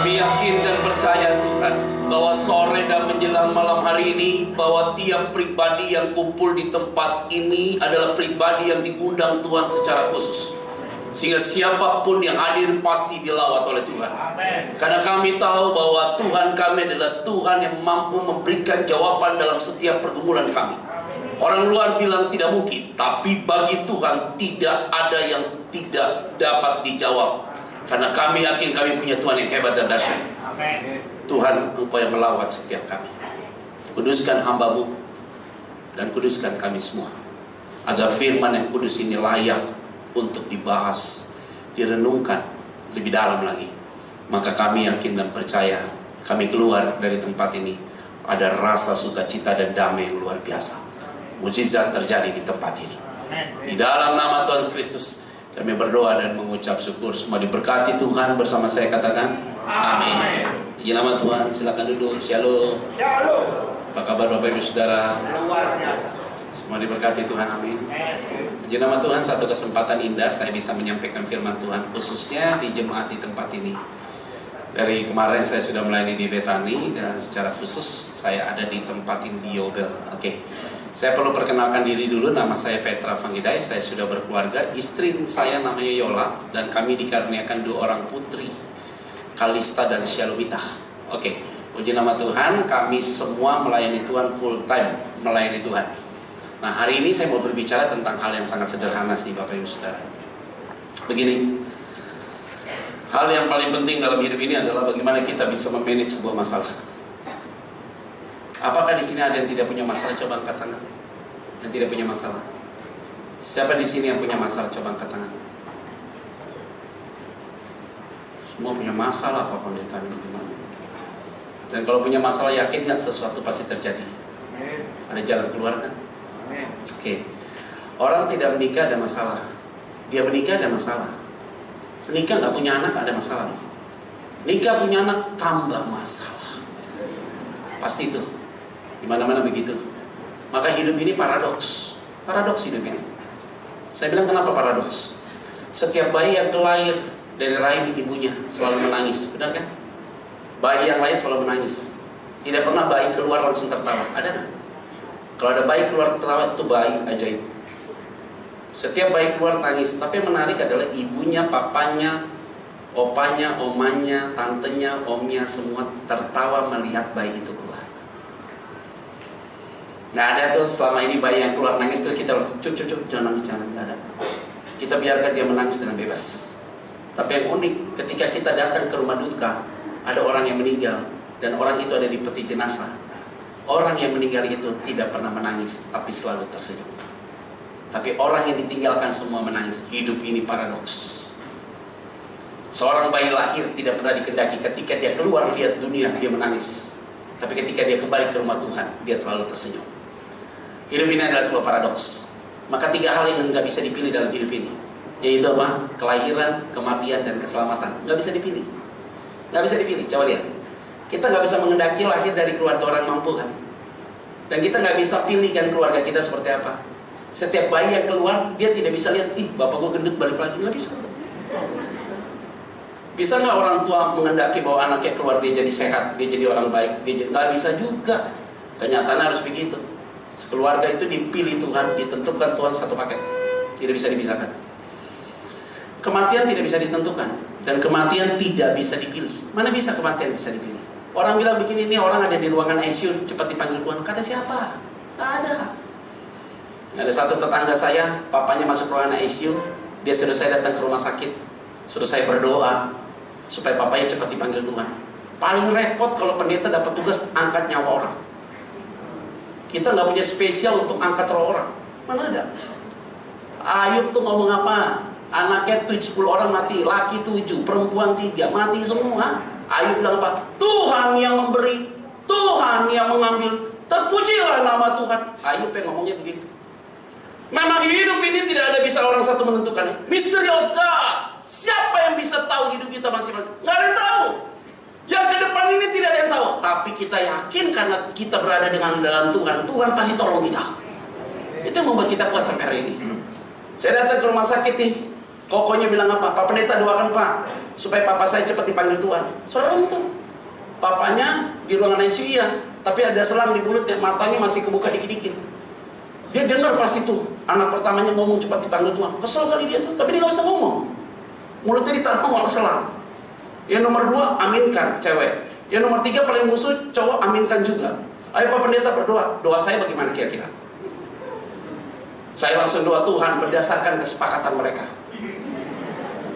Kami yakin dan percaya Tuhan bahwa sore dan menjelang malam hari ini, bahwa tiap pribadi yang kumpul di tempat ini adalah pribadi yang diundang Tuhan secara khusus, sehingga siapapun yang hadir pasti dilawat oleh Tuhan. Amen. Karena kami tahu bahwa Tuhan kami adalah Tuhan yang mampu memberikan jawaban dalam setiap pergumulan kami. Orang luar bilang tidak mungkin, tapi bagi Tuhan tidak ada yang tidak dapat dijawab. Karena kami yakin kami punya Tuhan yang hebat dan dahsyat. Amen. Tuhan, Engkau yang melawat setiap kami. Kuduskan hamba-Mu dan kuduskan kami semua, agar firman yang kudus ini layak untuk dibahas, direnungkan lebih dalam lagi. Maka kami yakin dan percaya, kami keluar dari tempat ini ada rasa sukacita dan damai yang luar biasa. Mujizat terjadi di tempat ini. Di dalam nama Tuhan Yesus Kristus kami berdoa dan mengucap syukur. Semua diberkati Tuhan, bersama saya katakan amin. Di nama Tuhan, silakan duduk. Shalom. Shalom. Apa kabar Bapak Ibu Saudara? Semua diberkati Tuhan, amin. Di nama Tuhan, satu kesempatan indah saya bisa menyampaikan firman Tuhan, khususnya di jemaat di tempat ini. Dari kemarin saya sudah melayani di Betani, dan secara khusus saya ada di tempat ini di Yobel. Oke. Saya perlu perkenalkan diri dulu, nama saya Petra Vanggidai, saya sudah berkeluarga, istri saya namanya Yola, dan kami dikaruniakan 2 orang putri, Kalista dan Shalomita. Oke, puji nama Tuhan, kami semua melayani Tuhan full time, melayani Tuhan. Nah, hari ini saya mau berbicara tentang hal yang sangat sederhana sih Bapak Ibu Saudara. Begini, hal yang paling penting dalam hidup ini adalah bagaimana kita bisa memanage sebuah masalah. Apakah di sini ada yang tidak punya masalah? Coba angkat tangan. Yang tidak punya masalah. Siapa di sini yang punya masalah? Coba angkat tangan. Semua punya masalah, apa pendeta ini gimana? Dan kalau punya masalah, yakin kan sesuatu pasti terjadi? Ada jalan keluar kan? Oke. Orang tidak menikah ada masalah. Dia menikah ada masalah. Menikah nggak punya anak ada masalah. Nikah punya anak tambah masalah. Pasti itu. Di mana-mana begitu. Maka hidup ini paradoks. Paradoks hidup ini. Saya bilang kenapa paradoks? Setiap bayi yang lahir dari rahim ibunya selalu menangis, benar kan? Bayi yang lahir selalu menangis. Tidak pernah bayi keluar langsung tertawa. Ada nggak? Kalau ada bayi keluar tertawa, itu bayi ajaib. Setiap bayi keluar nangis. Tapi yang menarik adalah ibunya, papanya, opanya, omanya, tantenya, omnya, semua tertawa melihat bayi itu keluar. Nggak ada tuh selama ini bayi yang keluar nangis terus kita cuk jangan nggak ada. Kita biarkan dia menangis dengan bebas. Tapi yang unik, ketika kita datang ke rumah duka, ada orang yang meninggal dan orang itu ada di peti jenazah. Orang yang meninggal itu tidak pernah menangis, tapi selalu tersenyum. Tapi orang yang ditinggalkan semua menangis. Hidup ini paradoks. Seorang bayi lahir tidak pernah dikendaki. Ketika dia keluar lihat dunia, dia menangis. Tapi ketika dia kembali ke rumah Tuhan, dia selalu tersenyum. Hidup ini adalah sebuah paradoks. Maka 3 hal yang nggak bisa dipilih dalam hidup ini, yaitu apa? Kelahiran, kematian, dan keselamatan. Nggak bisa dipilih. Nggak bisa dipilih. Coba lihat. Kita nggak bisa mengendaki lahir dari keluarga orang mampu kan? Dan kita nggak bisa pilih kan keluarga kita seperti apa. Setiap bayi yang keluar, dia tidak bisa lihat, bapak gue gendut balik lagi. Nggak bisa. Bisa nggak orang tua mengendaki bahwa anaknya keluar dia jadi sehat, dia jadi orang baik? Nggak bisa juga. Kenyataan harus begitu. Keluarga itu dipilih Tuhan, ditentukan Tuhan satu paket. Tidak bisa dipisahkan. Kematian tidak bisa ditentukan. Dan kematian tidak bisa dipilih. Mana bisa kematian bisa dipilih? Orang bilang begini, ini orang ada di ruangan ICU, cepat dipanggil Tuhan. Kata siapa? Nggak ada. Ada satu tetangga saya, papanya masuk ruangan ICU. Dia suruh saya datang ke rumah sakit, suruh saya berdoa supaya papanya cepat dipanggil Tuhan. Paling repot kalau pendeta dapat tugas angkat nyawa orang. Kita nggak punya spesial untuk angkat roh orang. Mana ada? Ayub tuh ngomong apa? Anaknya 10 orang mati, laki 7, perempuan 3, mati semua. Ayub bilang apa? Tuhan yang memberi, Tuhan yang mengambil. Terpujilah nama Tuhan. Ayub yang ngomongnya begitu. Memang hidup ini tidak ada bisa orang satu menentukan. Mystery of God. Siapa yang bisa tahu hidup kita masing-masing? Nggak ada yang tahu. Yang ke depan ini tidak ada yang tahu. Tapi kita yakin karena kita berada dengan dalam Tuhan, Tuhan pasti tolong kita. Itu yang membuat kita kuat sampai hari ini. Saya datang ke rumah sakit nih. Kokonya bilang apa? Pak Pendeta doakan Pak, supaya papa saya cepat dipanggil Tuhan. Saudara itu, papanya di ruangan ICU ya, tapi ada selang di mulutnya, matanya masih kebuka dikit-dikit. Dia dengar pas itu, anak pertamanya ngomong cepat dipanggil Tuhan. Kesel kali dia tuh, tapi dia gak bisa ngomong. Mulutnya ditahan malah selang. Yang nomor 2, aminkan, cewek. Yang nomor 3, paling musuh, cowok, aminkan juga. Ayo Pak Pendeta berdoa. Doa saya bagaimana kira-kira? Saya langsung doa, Tuhan berdasarkan kesepakatan mereka,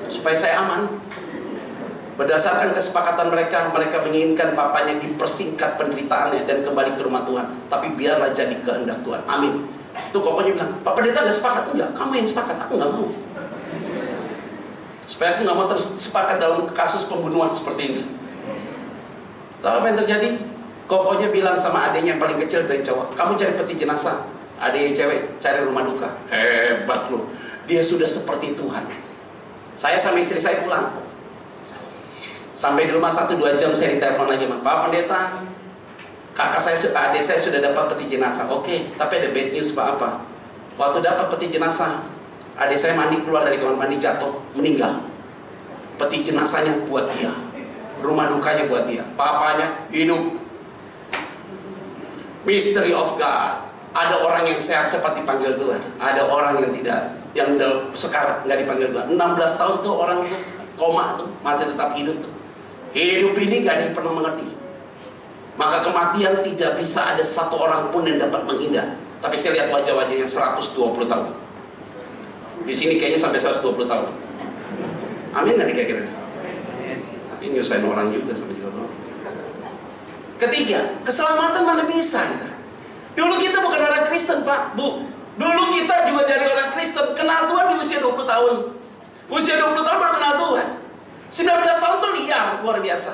supaya saya aman. Berdasarkan kesepakatan mereka, mereka menginginkan papanya dipersingkat penderitaannya dan kembali ke rumah Tuhan. Tapi biarlah jadi kehendak Tuhan. Amin. Itu kokonya bilang, Pak Pendeta udah sepakat? Enggak, kamu yang sepakat, aku nggak mau. Supaya aku nggak mau tersepakat dalam kasus pembunuhan seperti ini. Tahu apa yang terjadi? Kokonya bilang sama adiknya yang paling kecil dari cowok, kamu cari peti jenazah. Adik yang cewek cari rumah duka. Hebat loh, dia sudah seperti Tuhan. Saya sama istri saya pulang. Sampai di rumah 1-2 jam saya ditelepon lagi, Pak Pendeta, adik saya sudah dapat peti jenazah. Oke, tapi ada bad news Pak. Apa? Waktu dapat peti jenazah, adik saya mandi, keluar dari kamar mandi, jatuh, meninggal. Peti jenazahnya buat dia, rumah dukanya buat dia, papanya hidup. Mystery of God. Ada orang yang sehat cepat dipanggil Tuhan, ada orang yang tidak, yang udah sekarat nggak dipanggil Tuhan. 16 tahun tuh orang tuh koma tuh masih tetap hidup tuh. Hidup ini gak ada yang pernah mengerti. Maka kematian tidak bisa ada satu orang pun yang dapat menghindar. Tapi saya lihat wajah-wajah yang 120 tahun. Di sini kayaknya sampai 120 tahun. Amin nggak nih kira-kira? Tapi nyusahin orang juga sampai juga. Ketiga, keselamatan mana bisa kita? Dulu kita bukan orang Kristen Pak, Bu. Dulu kita juga jadi orang Kristen, kenal Tuhan di usia 20 tahun. Usia 20 tahun baru kenal Tuhan. 19 tahun tuh liar, luar biasa.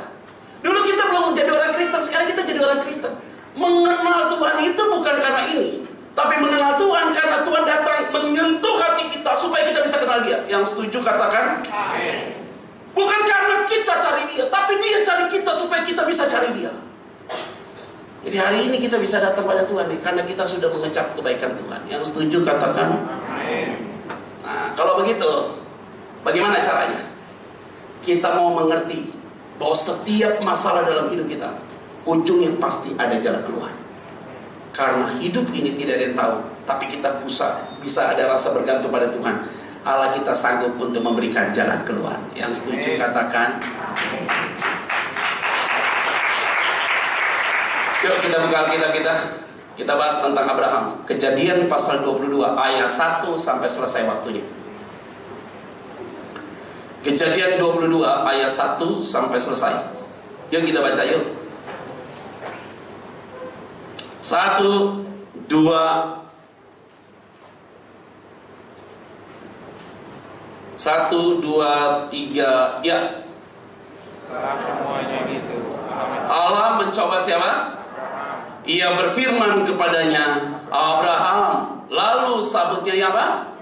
Dulu kita belum menjadi orang Kristen, sekarang kita jadi orang Kristen. Mengenal Tuhan itu bukan karena ini, tapi mengenal Tuhan karena Tuhan datang menyentuh hati kita supaya kita bisa kenal Dia. Yang setuju katakan amin. Bukan karena kita cari Dia, tapi Dia cari kita supaya kita bisa cari Dia. Jadi hari ini kita bisa datang pada Tuhan nih, karena kita sudah mengecap kebaikan Tuhan. Yang setuju katakan amin. Nah, kalau begitu, bagaimana caranya? Kita mau mengerti bahwa setiap masalah dalam hidup kita, ujungnya pasti ada jalan keluar. Karena hidup ini tidak ada yang tahu, tapi kita bisa ada rasa bergantung pada Tuhan. Allah kita sanggup untuk memberikan jalan keluar. Yang setuju katakan yuk kita buka Alkitab kita bahas tentang Abraham. Kejadian pasal 22 ayat 1 sampai selesai waktunya. Kejadian 22 ayat 1 sampai selesai. Yuk kita baca yuk. 1, 2, 1, 2, 3, ya. Semuanya gitu. Allah mencoba siapa? Ia berfirman kepadanya, Abraham. Lalu sabutnya ya apa?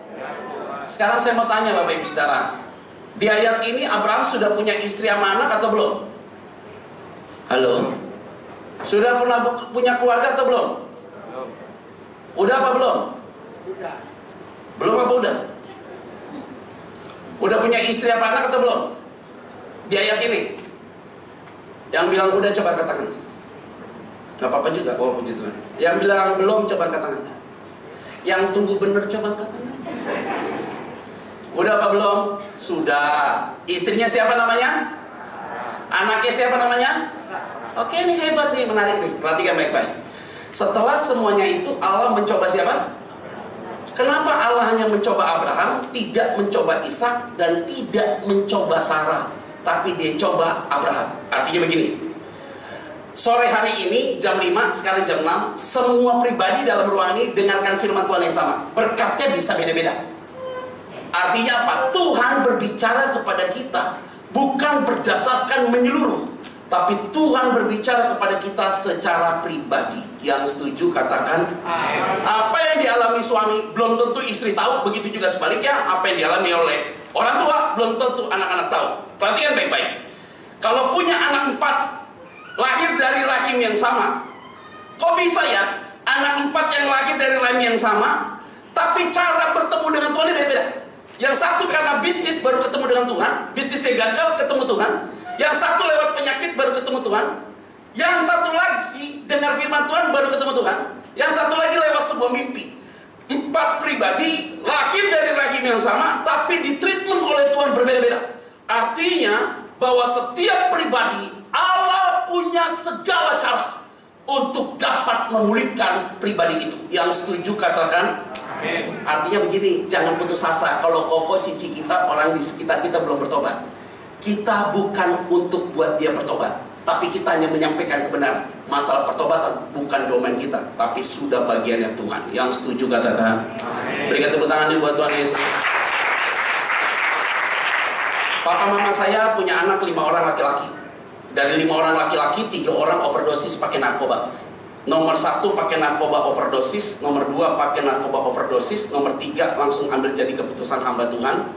Sekarang saya mau tanya Bapak Ibu Saudara, di ayat ini Abraham sudah punya istri sama anak atau belum? Halo? Sudah pernah punya keluarga atau belum? Udah apa belum? Sudah. Belum apa udah? Udah punya istri apa anak atau belum? Di ayat ini yang bilang udah coba angkat tangan. Gak apa-apa juga, oh puji Tuhan. Yang bilang belum coba angkat tangan. Yang tunggu bener coba angkat tangan. Udah apa belum? Sudah. Istrinya siapa namanya? Anaknya siapa namanya? Oke, ini hebat nih, menarik nih. Perhatikan baik-baik. Setelah semuanya itu Allah mencoba siapa? Kenapa Allah hanya mencoba Abraham, tidak mencoba Ishak dan tidak mencoba Sarah, tapi dia coba Abraham? Artinya begini. Sore hari ini jam 5, sekarang jam 6, semua pribadi dalam ruang ini dengarkan firman Tuhan yang sama. Berkatnya bisa beda-beda. Artinya apa? Tuhan berbicara kepada kita bukan berdasarkan menyeluruh, tapi Tuhan berbicara kepada kita secara pribadi. Yang setuju katakan amin. Apa yang dialami suami belum tentu istri tahu, begitu juga sebaliknya. Apa yang dialami oleh orang tua belum tentu anak-anak tahu. Perhatikan baik-baik. Kalau punya anak 4 lahir dari rahim yang sama, kok bisa ya anak 4 yang lahir dari rahim yang sama, tapi cara bertemu dengan Tuhan ini beda-beda? Yang satu karena bisnis baru ketemu dengan Tuhan, bisnisnya gagal ketemu Tuhan. Yang satu lewat penyakit baru ketemu Tuhan. Yang satu lagi dengar firman Tuhan baru ketemu Tuhan. Yang satu lagi lewat sebuah mimpi. 4 pribadi lahir dari rahim yang sama, tapi ditreatment oleh Tuhan berbeda-beda. Artinya bahwa setiap pribadi Allah punya segala cara untuk dapat memulihkan pribadi itu. Yang setuju katakan amin. Artinya begini, jangan putus asa kalau koko cici kita, orang di sekitar kita belum bertobat. Kita bukan untuk buat dia bertobat, tapi kita hanya menyampaikan kebenaran. Masalah pertobatan bukan domain kita, tapi sudah bagiannya Tuhan. Yang setuju katakan amin. Berikan tepuk tangan buat Tuhan Yesus. Papa mama saya punya anak 5 orang laki-laki. Dari 5 orang laki-laki, 3 orang overdosis pakai narkoba. Nomor 1 pakai narkoba overdosis, nomor 2 pakai narkoba overdosis, nomor 3 langsung ambil jadi keputusan hamba Tuhan.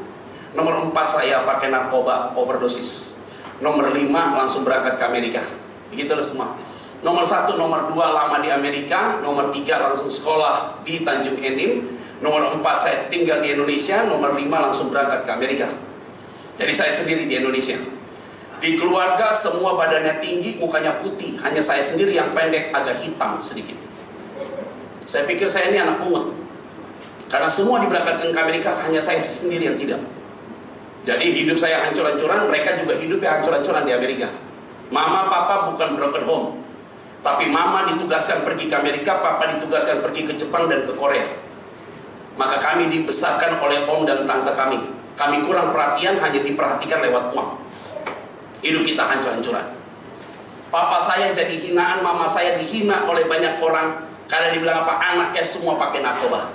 Nomor 4 saya pakai narkoba overdosis. Nomor 5 langsung berangkat ke Amerika. Begitu loh semua. Nomor 1, nomor 2 lama di Amerika. Nomor 3 langsung sekolah di Tanjung Enim. Nomor 4 saya tinggal di Indonesia. Nomor 5 langsung berangkat ke Amerika. Jadi saya sendiri di Indonesia. Di keluarga semua badannya tinggi, mukanya putih. Hanya saya sendiri yang pendek, agak hitam sedikit. Saya pikir saya ini anak pungut. Karena semua diberangkatkan ke Amerika, hanya saya sendiri yang tidak. Jadi hidup saya hancur-hancuran, mereka juga hidupnya hancur-hancuran di Amerika. Mama, papa bukan broken home. Tapi mama ditugaskan pergi ke Amerika, papa ditugaskan pergi ke Jepang dan ke Korea. Maka kami dibesarkan oleh om dan tante kami. Kami kurang perhatian, hanya diperhatikan lewat uang. Hidup kita hancur-hancuran. Papa saya jadi hinaan, mama saya dihina oleh banyak orang. Karena dibilang apa? Anaknya semua pakai narkoba.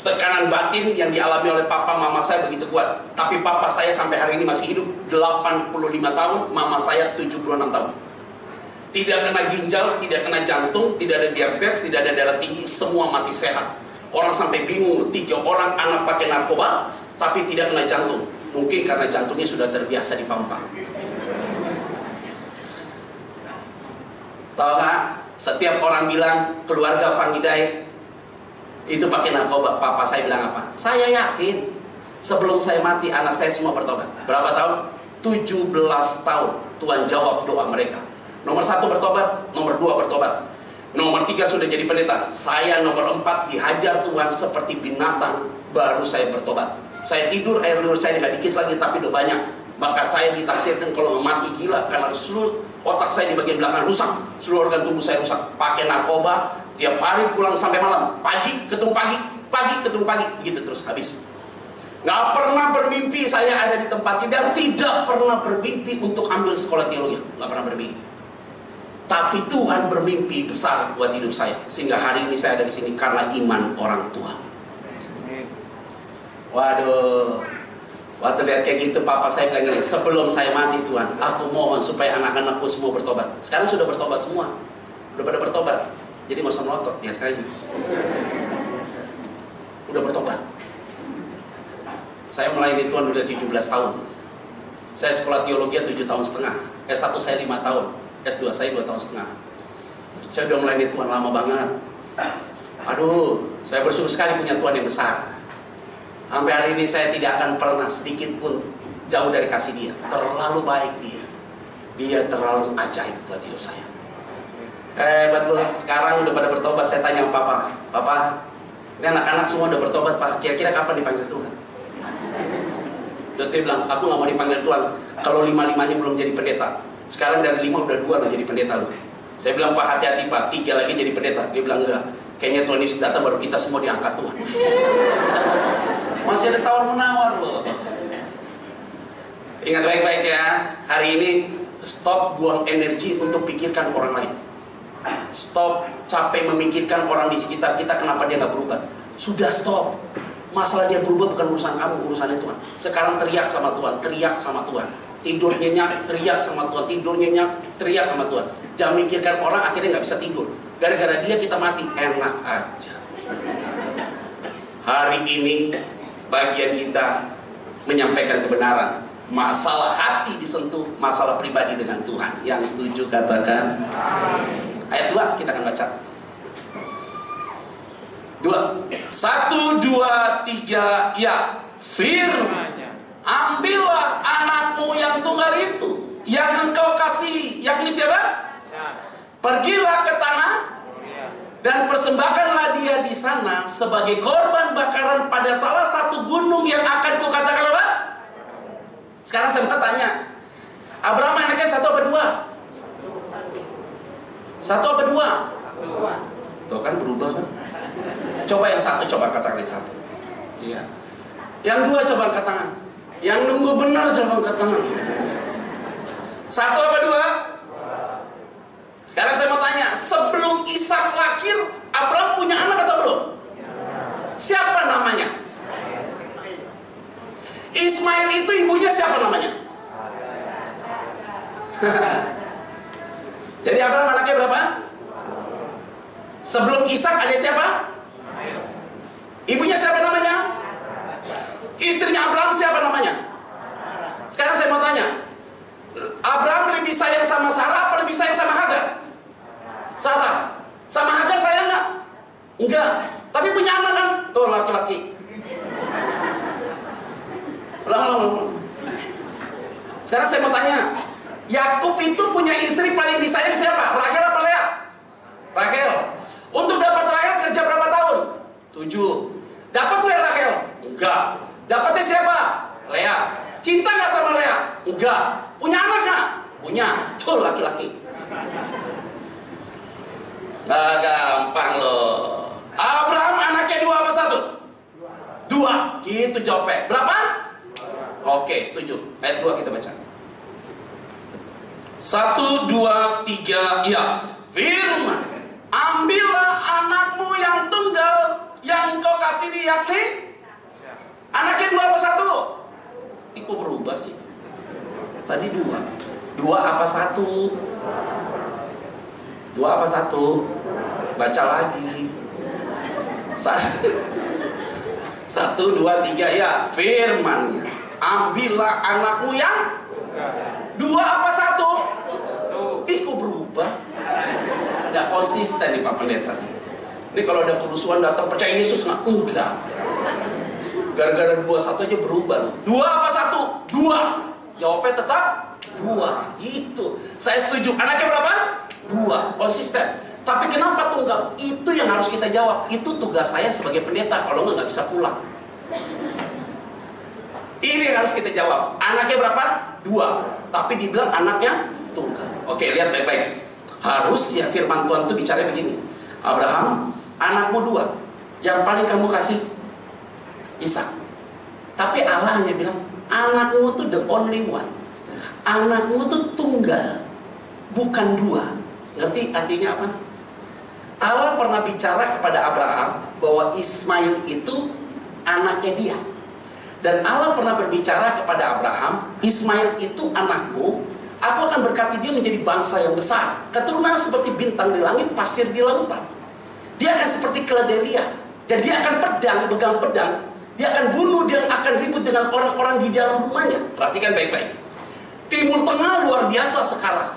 Tekanan batin yang dialami oleh papa mama saya begitu kuat. Tapi papa saya sampai hari ini masih hidup 85 tahun, mama saya 76 tahun. Tidak kena ginjal, tidak kena jantung, tidak ada diabetes, tidak ada darah tinggi, semua masih sehat. Orang sampai bingung, 3 orang anak pakai narkoba, tapi tidak kena jantung. Mungkin karena jantungnya sudah terbiasa dipampang. Tahu nggak? Setiap orang bilang keluarga Fangidai itu pakai narkoba. Papa saya bilang apa? Saya yakin sebelum saya mati anak saya semua bertobat. Berapa tahun? 17 tahun. Tuhan jawab doa mereka. Nomor 1 bertobat, nomor 2 bertobat, nomor 3 sudah jadi pendeta. Saya nomor 4 dihajar Tuhan seperti binatang, baru saya bertobat. Saya tidur, air liur saya nggak dikit lagi, tapi udah banyak. Maka saya ditafsirkan kalau mati gila, karena seluruh otak saya di bagian belakang rusak, seluruh organ tubuh saya rusak. Pakai narkoba, tiap hari pulang sampai malam, pagi ketemu pagi, pagi ketemu pagi, begitu terus habis. Nggak pernah bermimpi saya ada di tempat ini, dan tidak pernah bermimpi untuk ambil sekolah teologi, nggak pernah bermimpi. Tapi Tuhan bermimpi besar buat hidup saya, sehingga hari ini saya ada di sini karena iman orang tua. Waduh, waktu lihat kayak gitu, papa saya bilang gini, sebelum saya mati Tuhan, aku mohon supaya anak-anakku semua bertobat. Sekarang sudah bertobat semua, udah pada bertobat. Jadi nggak usah melotot, biasa aja. Udah bertobat. Saya melayani Tuhan udah 17 tahun. Saya sekolah teologi 7,5 tahun. S1 saya 5 tahun. S2 saya 2,5 tahun. Saya udah melayani Tuhan lama banget. Aduh, saya bersyukur sekali punya Tuhan yang besar. Sampai hari ini saya tidak akan pernah sedikit pun jauh dari kasih Dia. Terlalu baik Dia. Dia terlalu ajaib buat hidup saya. Betul, sekarang udah pada bertobat. Saya tanya sama papa, Papa, ini anak-anak semua udah bertobat Pak, kira-kira kapan dipanggil Tuhan? Terus dia bilang, aku gak mau dipanggil Tuhan kalau 5-5-nya belum jadi pendeta. Sekarang dari 5 udah 2 lo jadi pendeta lo. Saya bilang, Pak, hati-hati Pak, 3 lagi jadi pendeta. Dia bilang, enggak, kayaknya Tuhan Yesus datang baru kita semua diangkat Tuhan. Masih ada tawar-menawar loh. Ingat baik-baik ya, hari ini stop buang energi untuk pikirkan orang lain. Stop capek memikirkan orang di sekitar kita, kenapa dia gak berubah. Sudah stop. Masalah dia berubah bukan urusan kamu, urusannya Tuhan. Sekarang teriak sama Tuhan, teriak sama Tuhan. Tidur nyenyak, teriak sama Tuhan. Tidur nyenyak, teriak sama Tuhan. Jangan mikirkan orang akhirnya nggak bisa tidur. Gara-gara dia kita mati, enak aja. Hari ini bagian kita menyampaikan kebenaran. Masalah hati disentuh, masalah pribadi dengan Tuhan. Yang setuju katakan. Ayat 2 kita akan baca. 2, 1, 2, 3, ya. firman-Nya. Ambillah anakmu yang tunggal itu, yang engkau kasih, yakni siapa? Pergilah ke tanah dan persembahkanlah dia di sana sebagai korban bakaran pada salah satu gunung yang akan kukatakan apa? Sekarang saya mau tanya, Abraham anaknya satu apa dua? Satu apa dua? Tuh kan berubah kan? Coba yang satu, coba katakan yang satu. Iya. Yang dua coba angkat tangan. Yang nunggu benar coba angkat tangan. Satu apa dua? Sekarang saya mau tanya, sebelum Ishak lahir, Abraham punya anak atau belum? Siapa namanya? Ismail itu ibunya siapa namanya? Jadi Abraham anaknya berapa? Sebelum Ishak ada siapa? Ibunya siapa namanya? Istrinya Abraham siapa namanya? Sekarang saya mau tanya, Abraham lebih sayang sama Sarah apa lebih sayang sama Hagar? Sarah. Sama Hagar sayang nggak? Enggak. Tapi punya anak kan? Tuh laki-laki. Ulang. Sekarang saya mau tanya, Yakub itu punya istri paling disayang siapa? Rahel apa Lea? Rahel. Untuk dapat Rahel kerja berapa tahun? 7. Dapat nggak Rahel? Enggak. Dapatnya siapa? Lea. Cinta nggak sama Lea? Enggak. Punya anak nggak? Punya. Tuh laki-laki. Nah, gampang loh. Abraham anaknya 2 apa 1? 2. Gitu jawabnya. Berapa? Oke, setuju. Ayat 2 kita baca. 1, 2, 3, ya. Firman, ambillah anakmu yang tunggal yang kau kasih dia, yakni anaknya 2 apa 1? Kok berubah sih? Tadi 2. 2 apa 1? 2 apa 1? Baca lagi. 1, 2, 3, ya. Firman-Nya, ambillah anakmu yang 2 apa 1? Kok berubah? Gak konsisten nih Pak Pendeta. Ini kalau ada kerusuhan datang percaya Yesus nggak? Enggak. Gara-gara 2, 1 aja berubah. 2 apa 1? 2. Jawabnya tetap 2. Gitu. Saya setuju. Anaknya berapa? 2. Konsisten. Tapi kenapa tunggal? Itu yang harus kita jawab. Itu tugas saya sebagai pendeta. Kalau nggak bisa pulang. Ini yang harus kita jawab. Anaknya berapa? 2. Tapi dibilang anaknya tunggal. Oke, lihat baik-baik. Harusnya firman Tuhan itu bicara begini. Abraham, anakmu 2. Yang paling kamu kasih Ishak. Tapi Allah hanya bilang, anakmu tuh the only one. Anakmu tuh tunggal, bukan 2. Ngerti artinya apa? Allah pernah bicara kepada Abraham bahwa Ismail itu anaknya dia. Dan Allah pernah berbicara kepada Abraham, Ismail itu anakmu, aku akan berkati dia menjadi bangsa yang besar. Keturunan seperti bintang di langit, pasir di lautan. Dia akan seperti keledai, dan dia akan pegang pedang. Dia akan bunuh, dia akan ribut dengan orang-orang di dalam rumahnya. Perhatikan baik-baik. Timur Tengah luar biasa sekarang.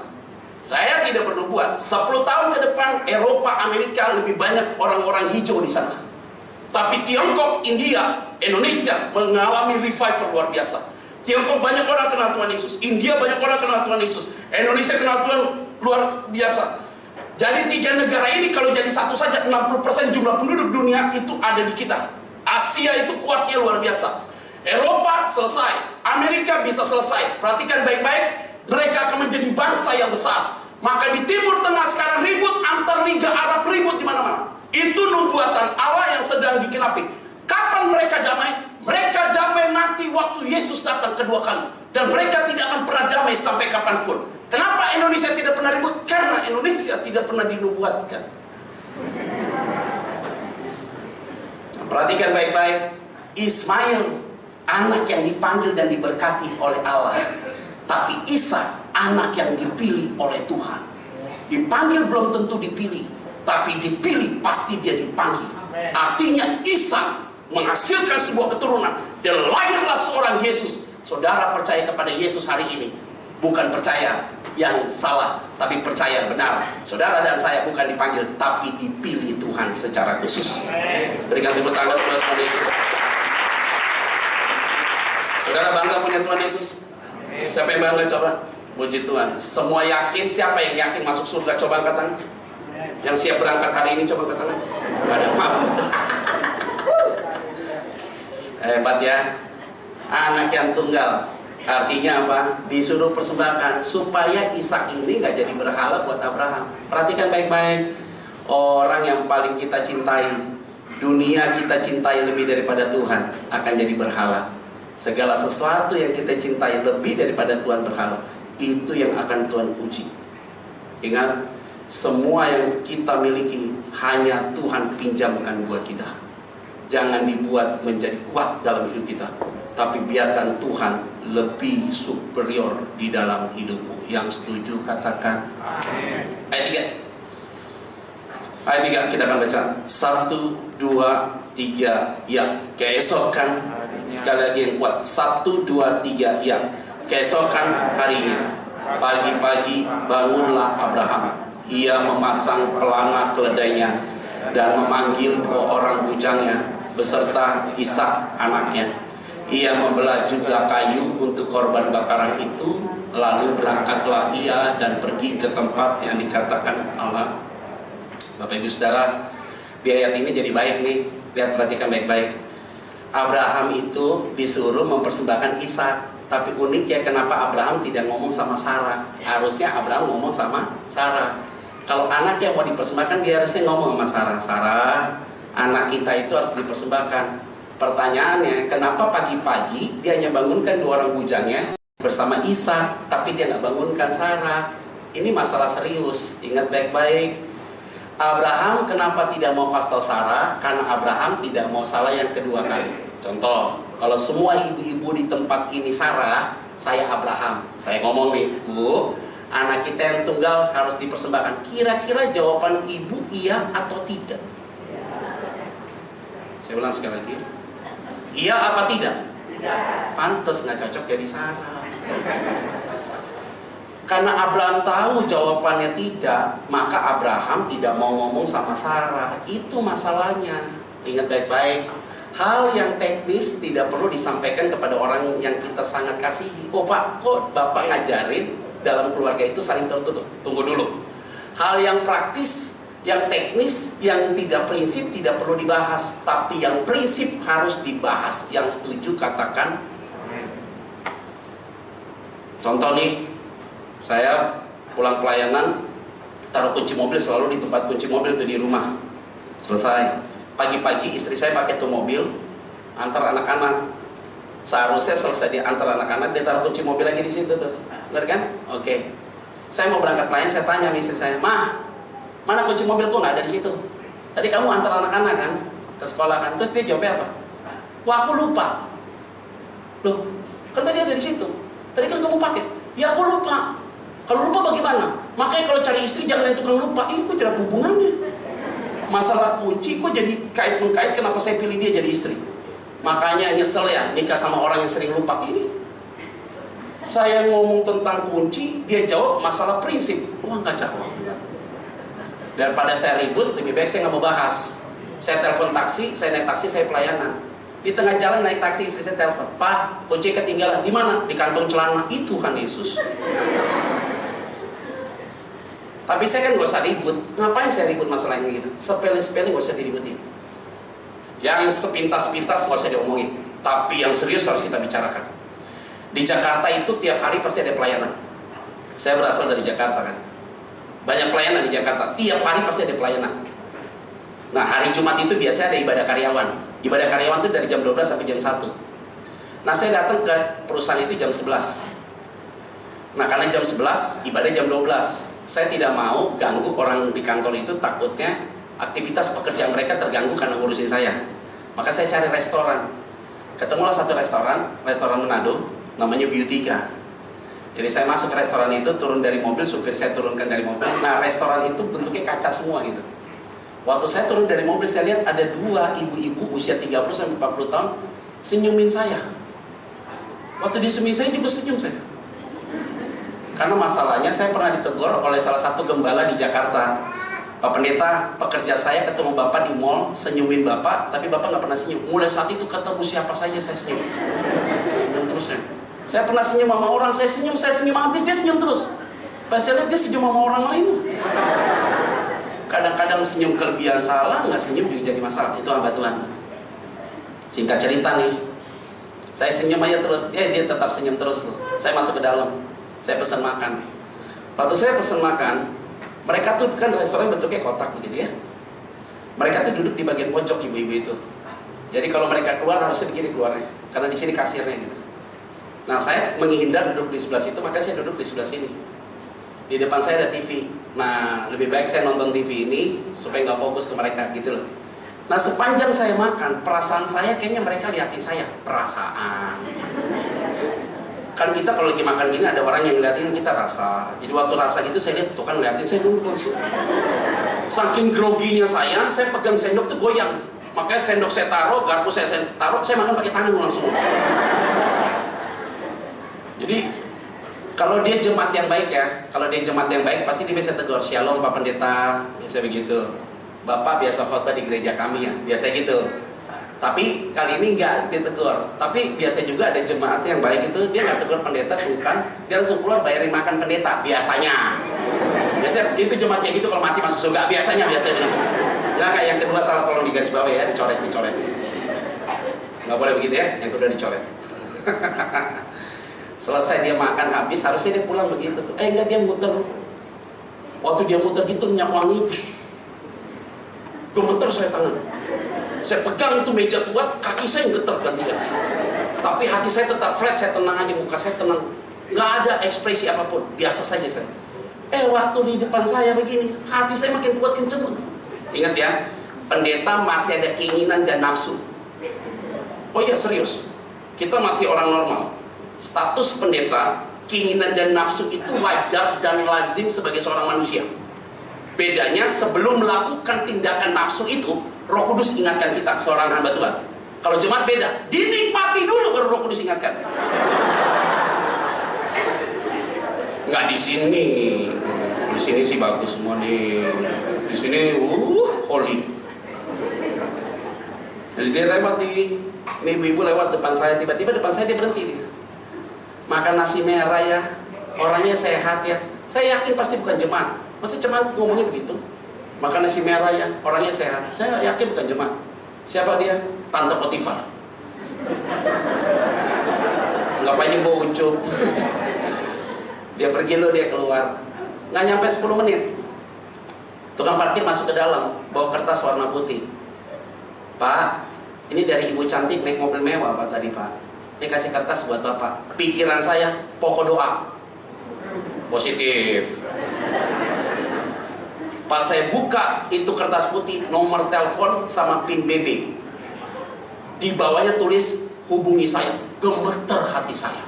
Saya tidak bernubuat. 10 tahun ke depan, Eropa, Amerika lebih banyak orang-orang hijau di sana. Tapi Tiongkok, India, Indonesia mengalami revival luar biasa. Tiongkok banyak orang kenal Tuhan Yesus. India banyak orang kenal Tuhan Yesus. Indonesia kenal Tuhan luar biasa. Jadi 3 negara ini kalau jadi satu saja 60% jumlah penduduk dunia itu ada di kita. Asia itu kuatnya luar biasa. Eropa selesai, Amerika bisa selesai. Perhatikan baik-baik, mereka akan menjadi bangsa yang besar. Maka di Timur Tengah sekarang ribut antar Liga Arab, ribut di mana-mana. Itu nubuatan Allah yang sedang digenapi. Kapan mereka damai? Mereka damai nanti waktu Yesus datang kedua kali. Dan mereka tidak akan pernah damai sampai kapanpun. Kenapa Indonesia tidak pernah ribut? Karena Indonesia tidak pernah dinubuatkan. Perhatikan baik-baik. Ismail, anak yang dipanggil dan diberkati oleh Allah. Tapi Ishak, anak yang dipilih oleh Tuhan. Dipanggil belum tentu dipilih, tapi dipilih pasti dia dipanggil. Artinya Ishak menghasilkan sebuah keturunan dan lahirlah seorang Yesus. Saudara percaya kepada Yesus hari ini, bukan percaya yang salah, tapi percaya benar. Saudara dan saya bukan dipanggil, tapi dipilih Tuhan secara khusus. Berikan tepuk tangan buat Tuhan Yesus. Saudara bangga punya Tuhan Yesus? Siapa yang bangga coba? Puji Tuhan. Semua yakin? Siapa yang yakin masuk surga? Coba angkat tangan. Yang siap berangkat hari ini coba angkat tangan. Ada mau. Hebat ya. Anak yang tunggal. Artinya apa? Disuruh persembahkan supaya Ishak ini gak jadi berhala buat Abraham. Perhatikan baik-baik. Orang yang paling kita cintai, dunia kita cintai lebih daripada Tuhan, akan jadi berhala. Segala sesuatu yang kita cintai lebih daripada Tuhan berhala, itu yang akan Tuhan uji. Ingat, semua yang kita miliki hanya Tuhan pinjamkan buat kita. Jangan dibuat menjadi kuat dalam hidup kita, tapi biarkan Tuhan lebih superior di dalam hidupmu. Yang setuju katakan amin. Ayat 3 kita akan baca 1, 2, 3 ya. Keesokan, sekali lagi yang kuat, 1, 2, 3 ya. Keesokan harinya, pagi-pagi bangunlah Abraham. Ia memasang pelana keledainya dan memanggil 2 orang bujangnya beserta Ishak anaknya. Ia membelah juga kayu untuk korban bakaran itu. Lalu berangkatlah ia dan pergi ke tempat yang dikatakan Allah. Bapak Ibu Saudara, di ayat ini jadi baik nih. Lihat, perhatikan baik-baik. Abraham itu disuruh mempersembahkan Ishak. Tapi unik ya, kenapa Abraham tidak ngomong sama Sarah? Harusnya Abraham ngomong sama Sarah. Kalau anak yang mau dipersembahkan, dia harusnya ngomong sama Sarah. Sarah, anak kita itu harus dipersembahkan. Pertanyaannya, kenapa pagi-pagi dia hanya bangunkan 2 orang bujangnya bersama Ishak, tapi dia nggak bangunkan Sarah? Ini masalah serius. Ingat baik-baik. Abraham kenapa tidak mau kasih tahu Sarah? Karena Abraham tidak mau salah yang kedua kali. Contoh, kalau semua ibu-ibu di tempat ini Sarah, saya Abraham. Saya ngomong nih, Bu, anak kita yang tunggal harus dipersembahkan. Kira-kira jawaban ibu iya atau tidak? Saya ulang sekali lagi. Iya apa tidak? Tidak. Pantes nggak cocok jadi Sarah. Karena Abraham tahu jawabannya tidak, maka Abraham tidak mau ngomong sama Sarah. Itu masalahnya. Ingat baik-baik. Hal yang teknis tidak perlu disampaikan kepada orang yang kita sangat kasihi. Oh Pak, kok Bapak ngajarin dalam keluarga itu saling tertutup? Tunggu dulu. Hal yang praktis, yang teknis, yang tidak prinsip tidak perlu dibahas. Tapi yang prinsip harus dibahas. Yang setuju katakan. Contoh nih. Saya pulang pelayanan, taruh kunci mobil selalu di tempat kunci mobil itu di rumah. Selesai. Pagi-pagi istri saya pakai tuh mobil, antar anak-anak. Seharusnya selesai dia antar anak-anak, dia taruh kunci mobil lagi di situ tuh. Benar kan? Oke. Saya mau berangkat pelayanan, saya tanya sama istri saya, "Mah, mana kunci mobilku?" Nggak ada di situ. Tadi kamu antar anak-anak kan ke sekolah kan? Terus dia jawabnya apa? "Wah, aku lupa." Loh, kan tadi ada di situ. Tadi kan kamu pakai. Ya aku lupa. Kalau lupa bagaimana? Makanya kalau cari istri jangan yang tukang lupa. Kok tidak ada hubungannya. Masalah kunci kok jadi kait-mengkait kenapa saya pilih dia jadi istri. Makanya nyesel ya nikah sama orang yang sering lupa ini. Saya ngomong tentang kunci, dia jawab masalah prinsip. Wah nggak jawab. Daripada saya ribut, lebih baik saya nggak mau bahas. Saya telepon taksi, saya naik taksi, saya pelayanan. Di tengah jalan naik taksi, istri saya telepon, "Pak, kunci ketinggalan." "Di mana?" "Di kantong celana." Itu Tuhan Yesus. Tapi saya kan gak usah ribut. Ngapain saya ribut masalah ini gitu? Sepele-sepele gak usah diributin. Yang sepintas-pintas gak usah diomongin. Tapi yang serius harus kita bicarakan. Di Jakarta itu tiap hari pasti ada pelayanan. Saya berasal dari Jakarta kan. Banyak pelayanan di Jakarta. Tiap hari pasti ada pelayanan. Nah hari Jumat itu biasanya ada ibadah karyawan. Ibadah karyawan itu dari jam 12 sampai jam 1. Nah saya datang ke perusahaan itu jam 11. Nah karena jam 11 ibadah jam 12. Saya tidak mau ganggu orang di kantor itu, takutnya aktivitas pekerjaan mereka terganggu karena ngurusin saya. Maka saya cari restoran. Ketemulah satu restoran Manado, namanya Beautika. Jadi saya masuk ke restoran itu, turun dari mobil, supir saya turunkan dari mobil. Nah restoran itu bentuknya kaca semua gitu. Waktu saya turun dari mobil, saya lihat ada 2 ibu-ibu usia 30-40 tahun senyumin saya. Waktu disenyumin saya juga senyum saya. Karena masalahnya saya pernah ditegur oleh salah satu gembala di Jakarta. "Pak Pendeta, pekerja saya ketemu Bapak di mall, senyumin Bapak, tapi Bapak nggak pernah senyum. Mulai saat itu ketemu siapa saja saya senyum." seterusnya. Saya pernah senyum sama orang, saya senyum habis, dia senyum terus. Pas saya lihat dia senyum sama orang lain. Kadang-kadang senyum kelebihan salah, nggak senyum juga jadi masalah. Itu hamba Tuhan. Singkat cerita nih, saya senyum aja terus, dia tetap senyum terus loh. Saya masuk ke dalam, saya pesan makan. Waktu saya pesan makan, mereka tuh kan restoran bentuknya kotak begitu ya. Mereka tuh duduk di bagian pojok ibu-ibu itu. Jadi kalau mereka keluar harusnya begini keluarnya, karena di sini kasirnya gitu. Nah, saya menghindar duduk di sebelah situ, maka saya duduk di sebelah sini. Di depan saya ada TV. Nah, lebih baik saya nonton TV ini supaya nggak fokus ke mereka gitu loh. Nah, sepanjang saya makan, perasaan saya kayaknya mereka liatin saya. Perasaan. Kan kita kalau lagi makan gini ada orang yang ngeliatin kita rasa. Jadi waktu rasa gitu saya lihat, tuh kan ngeliatin saya dulu langsung. Saking groginya saya pegang sendok tuh goyang. Makanya sendok saya taruh, garpu saya taruh, saya makan pakai tangan langsung. Jadi kalau dia jemaat yang baik ya, kalau dia jemaat yang baik pasti dia bisa tegur, "Shalom Pak Pendeta," biasa begitu. "Bapak biasa khotbah di gereja kami ya," biasa gitu. Tapi kali ini enggak ditegur. Tapi biasa juga ada jemaat yang baik itu dia nggak tegur pendeta, sungkan, dia langsung keluar bayarin makan pendeta biasanya. Biasanya itu jemaat kayak gitu kalau mati masuk surga biasanya. Nggak kayak yang kedua, salah tolong digaris bawah ya, dicoret. Nggak boleh begitu ya, yang kedua dicoret. Selesai dia makan habis, harusnya dia pulang begitu tuh. Enggak, dia muter. Waktu dia muter gitu minyak wangi, gemeter saya tangan. Saya pegang itu meja kuat, kaki saya yang getar gantian. Tapi hati saya tetap flat, saya tenang aja, muka saya tenang. Nggak ada ekspresi apapun, biasa saja saya. Waktu di depan saya begini, hati saya makin kuat kenceng. Ingat ya, pendeta masih ada keinginan dan nafsu. Oh iya serius, kita masih orang normal. Status pendeta, keinginan dan nafsu itu wajar dan lazim sebagai seorang manusia. Bedanya sebelum melakukan tindakan nafsu itu, Roh Kudus ingatkan kita, seorang hamba Tuhan. Kalau jemaat beda, dinikmati dulu baru Roh Kudus ingatkan. Nggak di sini sih bagus semua nih. Di sini holy. Jadi dia lewat ini ibu-ibu lewat depan saya, tiba-tiba depan saya dia berhenti dia. Makan nasi merah ya, orangnya sehat ya. Saya yakin pasti bukan jemaat. Masa jemaat ngomongnya begitu? Makan nasi merah ya, orangnya sehat. Saya yakin bukan jemaat. Siapa dia? Tante Potifar. Ngapain bawa ucup? Dia pergi loh, dia keluar. Nggak nyampe 10 menit. Tukang parkir masuk ke dalam, bawa kertas warna putih. "Pak, ini dari ibu cantik naik mobil mewah Pak tadi Pak. Ini kasih kertas buat Bapak." Pikiran saya, pokok doa. Positif. Pas saya buka itu kertas putih, nomor telepon sama PIN BB. Di bawahnya tulis, "Hubungi saya." Gemeter hati saya.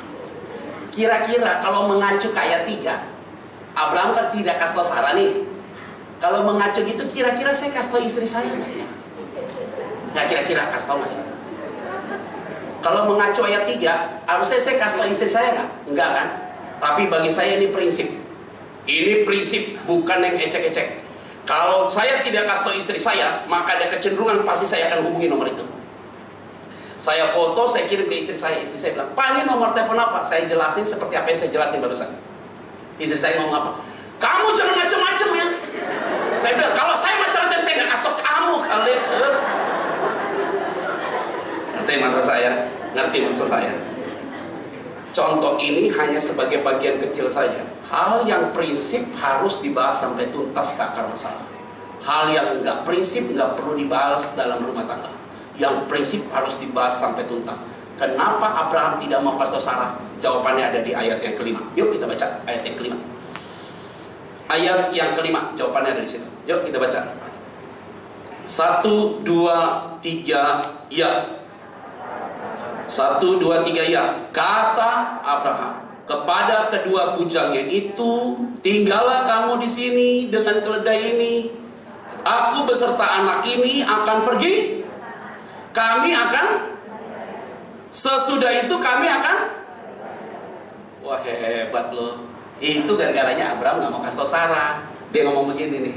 Kira-kira kalau mengacu ke ayat 3, Abraham kan tidak kasih tau Sarah nih. Kalau mengacu gitu, kira-kira saya kasih tau istri saya nggak ya? Nggak kira-kira kasih tau nggak ya? Kalau mengacu ayat 3, harusnya saya kasih tau istri saya nggak? Enggak kan? Tapi bagi saya ini prinsip. Ini prinsip, bukan yang ecek-ecek. Kalau saya tidak kasih tau istri saya, maka ada kecenderungan pasti saya akan hubungi nomor itu. Saya foto, saya kirim ke istri saya bilang, "Pak, ini nomor telepon apa?" Saya jelasin seperti apa yang saya jelasin barusan. Istri saya ngomong apa? "Kamu jangan macam-macam ya." Saya bilang, "Kalau saya macam-macam, saya nggak kasih tau kamu kali." Ngerti maksud saya? Contoh ini hanya sebagai bagian kecil saja. Hal yang prinsip harus dibahas sampai tuntas ke akar masalah. Hal yang nggak prinsip nggak perlu dibahas dalam rumah tangga. Yang prinsip harus dibahas sampai tuntas. Kenapa Abraham tidak mau kasih tau Sarah? Jawabannya ada di ayat yang kelima. Yuk kita baca ayat yang kelima. Ayat yang kelima, jawabannya ada di situ. Yuk kita baca. 1, 2, 3, ya. 1, 2, 3, ya. Kata Abraham kepada kedua bujangnya itu, "Tinggallah kamu di sini dengan keledai ini. Aku beserta anak ini akan pergi. Kami akan, sesudah itu kami akan." Wah, hebat loh. Itu gara-garanya Abraham nggak mau kasih tau Sarah. Dia ngomong begini nih,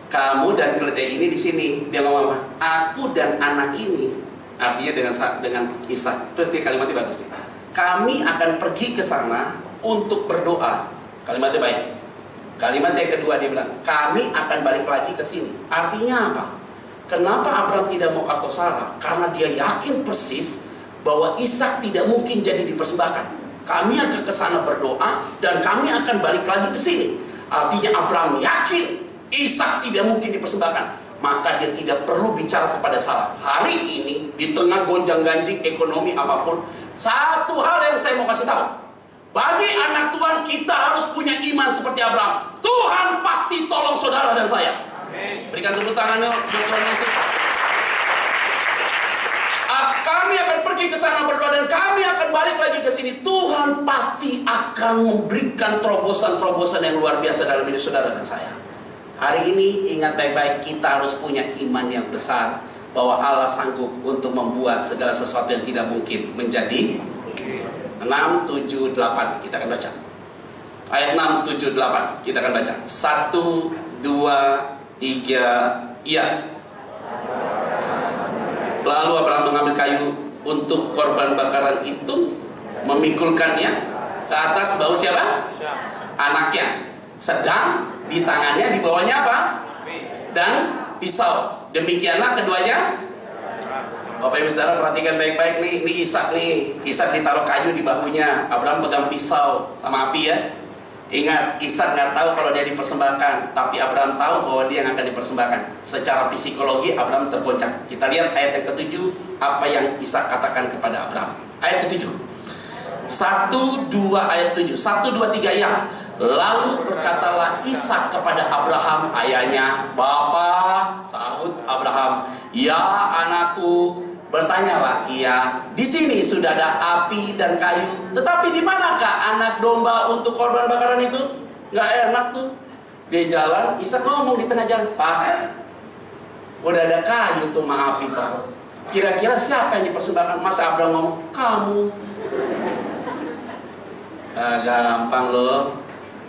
"Kamu dan keledai ini di sini." Dia ngomong apa? "Aku dan anak ini." Artinya dengan Ishak. Terus di kalimatnya bagus nih. kami akan pergi ke sana untuk berdoa. Kalimatnya baik. Kalimat yang kedua dia bilang, kami akan balik lagi ke sini. Artinya apa? Kenapa Abraham tidak mau kasih tahu Sarah? Karena dia yakin persis bahwa Ishak tidak mungkin jadi dipersembahkan. Kami akan ke sana berdoa dan kami akan balik lagi ke sini. Artinya Abraham yakin Ishak tidak mungkin dipersembahkan. Maka dia tidak perlu bicara kepada Sarah. Hari ini di tengah gonjang-ganjing ekonomi apapun, satu hal yang saya mau kasih tahu. Bagi anak Tuhan, kita harus punya iman seperti Abraham. Tuhan pasti tolong saudara dan saya. Amin. Berikan tepuk tangannya untuk Tuhan Yesus. Kami akan pergi ke sana berdoa dan kami akan balik lagi ke sini. Tuhan pasti akan memberikan terobosan-terobosan yang luar biasa dalam hidup saudara dan saya. Hari ini ingat baik-baik, kita harus punya iman yang besar bahwa Allah sanggup untuk membuat segala sesuatu yang tidak mungkin menjadi. 6, 7, 8 kita akan baca. Ayat 6, 7, 8 kita akan baca. 1, 2, 3, iya. Lalu Abraham mengambil kayu untuk korban bakaran itu, memikulkannya ke atas bahu siapa? Anaknya. Sedang di tangannya, di bawahnya apa? Dan pisau. Demikianlah keduanya. Bapak Ibu Saudara perhatikan baik-baik nih. Ini Ishak nih. Ishak ditaruh kayu di bahunya. Abraham pegang pisau sama api ya. Ingat, Ishak nggak tahu kalau dia dipersembahkan, tapi Abraham tahu bahwa dia yang akan dipersembahkan. Secara psikologi Abraham tergoncang. Kita lihat ayat yang ke-7, apa yang Ishak katakan kepada Abraham. Ayat ke-7. 1, 2, ayat 7. 1, 2, 3 ya. Lalu berkatalah Ishak kepada Abraham ayahnya, "Bapa," sahut Abraham, "Ya anakku." Bertanyalah ia, "Di sini sudah ada api dan kayu, tetapi di manakah anak domba untuk korban bakaran itu?" Gak enak tuh. Dia jalan, Ishak ngomong di tengah jalan, "Pak, udah ada kayu tuh sama api, Pak. Kira-kira siapa yang dipersembahkan?" Masa Abraham ngomong, "Kamu." Gampang loh.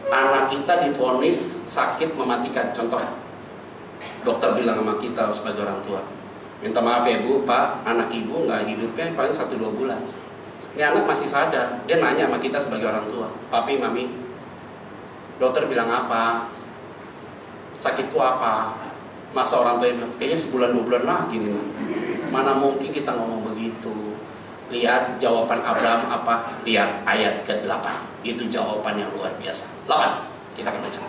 Anak kita divonis sakit mematikan. Contoh, dokter bilang sama kita sebagai orang tua, "Minta maaf ya Bu, Pak, anak ibu nggak hidupnya paling 1-2 bulan." Ini anak masih sadar. Dia nanya sama kita sebagai orang tua, "Papi, Mami, dokter bilang apa? Sakitku apa?" Masa orang tua bilang, "Kayaknya 1-2 bulan lagi nih." Mana mungkin kita ngomong begitu. Lihat jawaban Abraham apa? Lihat ayat ke-8. Itu jawaban yang luar biasa. 8. Kita akan baca.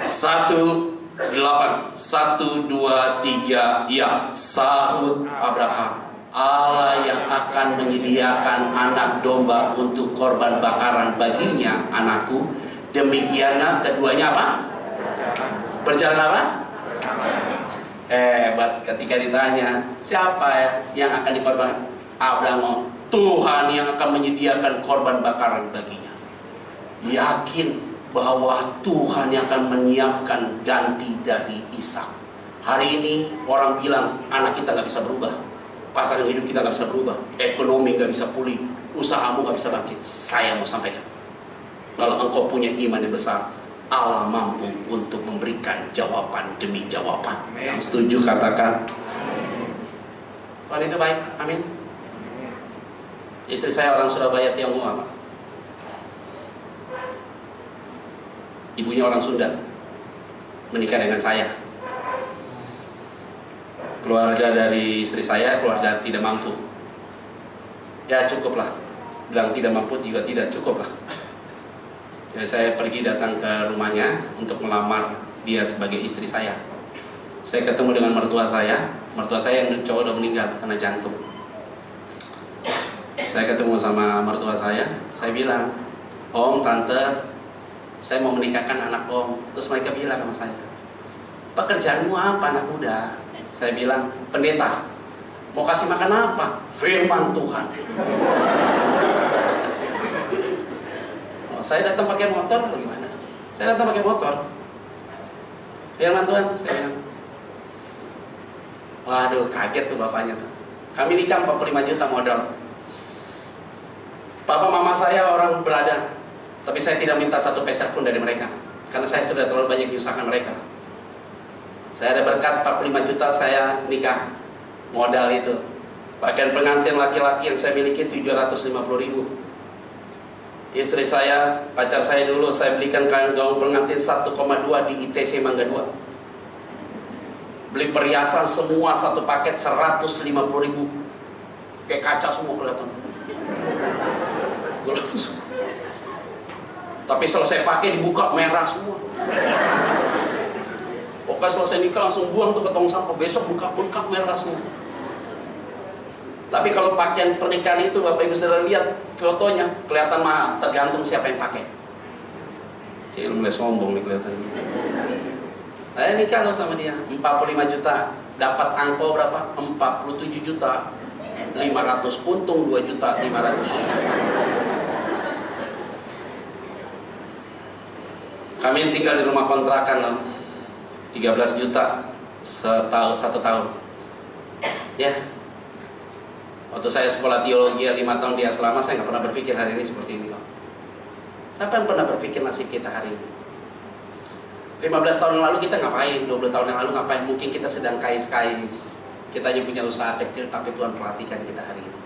1:8. 1, 2, 3. Ya, sahut Abraham, "Allah yang akan menyediakan anak domba untuk korban bakaran baginya, anakku." Demikianlah keduanya apa? Berjalan apa? Hebat. Ketika ditanya, siapa ya yang akan dikorbankan? Abraham ngomong, Tuhan yang akan menyediakan korban bakaran baginya. Yakin bahwa Tuhan yang akan menyiapkan ganti dari Ishak. Hari ini orang bilang anak kita gak bisa berubah, pasangan hidup kita gak bisa berubah, ekonomi gak bisa pulih, usahamu gak bisa bangkit. Saya mau sampaikan, kalau engkau punya iman yang besar, Allah mampu untuk memberikan jawaban demi jawaban. Yang setuju katakan Tuhan itu baik. Amin. Istri saya orang Surabaya, Tionghoa, Pak. Ibunya orang Sunda, menikah dengan saya. Keluarga dari istri saya, keluarga tidak mampu. Ya cukuplah, bilang tidak mampu juga tidak cukuplah. Jadi saya pergi datang ke rumahnya untuk melamar dia sebagai istri saya. Saya ketemu dengan mertua saya yang cowok udah meninggal karena jantung. Saya ketemu sama mertua saya bilang, "Om, Tante, saya mau menikahkan anak Om." Terus mereka bilang sama saya, "Pekerjaanmu apa anak muda?" Saya bilang, "Pendeta." "Mau kasih makan apa?" "Firman Tuhan." Saya datang pakai motor, bagaimana? Saya datang pakai motor. Firman Tuhan, saya bilang. Waduh, kaget tuh bapaknya tuh. Kami nikah 45 juta modal. Papa mama saya orang berada, tapi saya tidak minta 1 peser pun dari mereka, karena saya sudah terlalu banyak menyusahkan mereka. Saya ada berkat 45 juta saya nikah, modal itu. Pakaian pengantin laki-laki yang saya miliki 750.000. Istri saya, pacar saya dulu, saya belikan gaun pengantin 1,2 di ITC Mangga 2. Beli perhiasan semua satu paket 150.000. Kayak kaca semua kelihatan. Tapi selesai pakai dibuka merah semua. Pokoknya selesai nikah langsung buang tuh ke tong sampah. Besok buka merah semua. Tapi kalau pakaian pernikahan itu Bapak Ibu sudah lihat fotonya, kelihatan mahal, tergantung siapa yang pakai. Cil mulai sombong nih kelihatannya. Saya nikah loh sama dia, 45 juta, dapat angpau berapa? 47 juta 500, untung 2 juta 500. Kami tinggal di rumah kontrakan loh, 13 juta satu tahun. Ya. Waktu saya sekolah teologi 5 tahun di asrama, saya nggak pernah berpikir hari ini seperti ini kok. Siapa yang pernah berpikir nasib kita hari ini? 15 tahun yang lalu kita ngapain? 20 tahun yang lalu ngapain? Mungkin kita sedang kais-kais. Kita aja punya usaha kecil, tapi Tuhan perhatikan kita hari ini.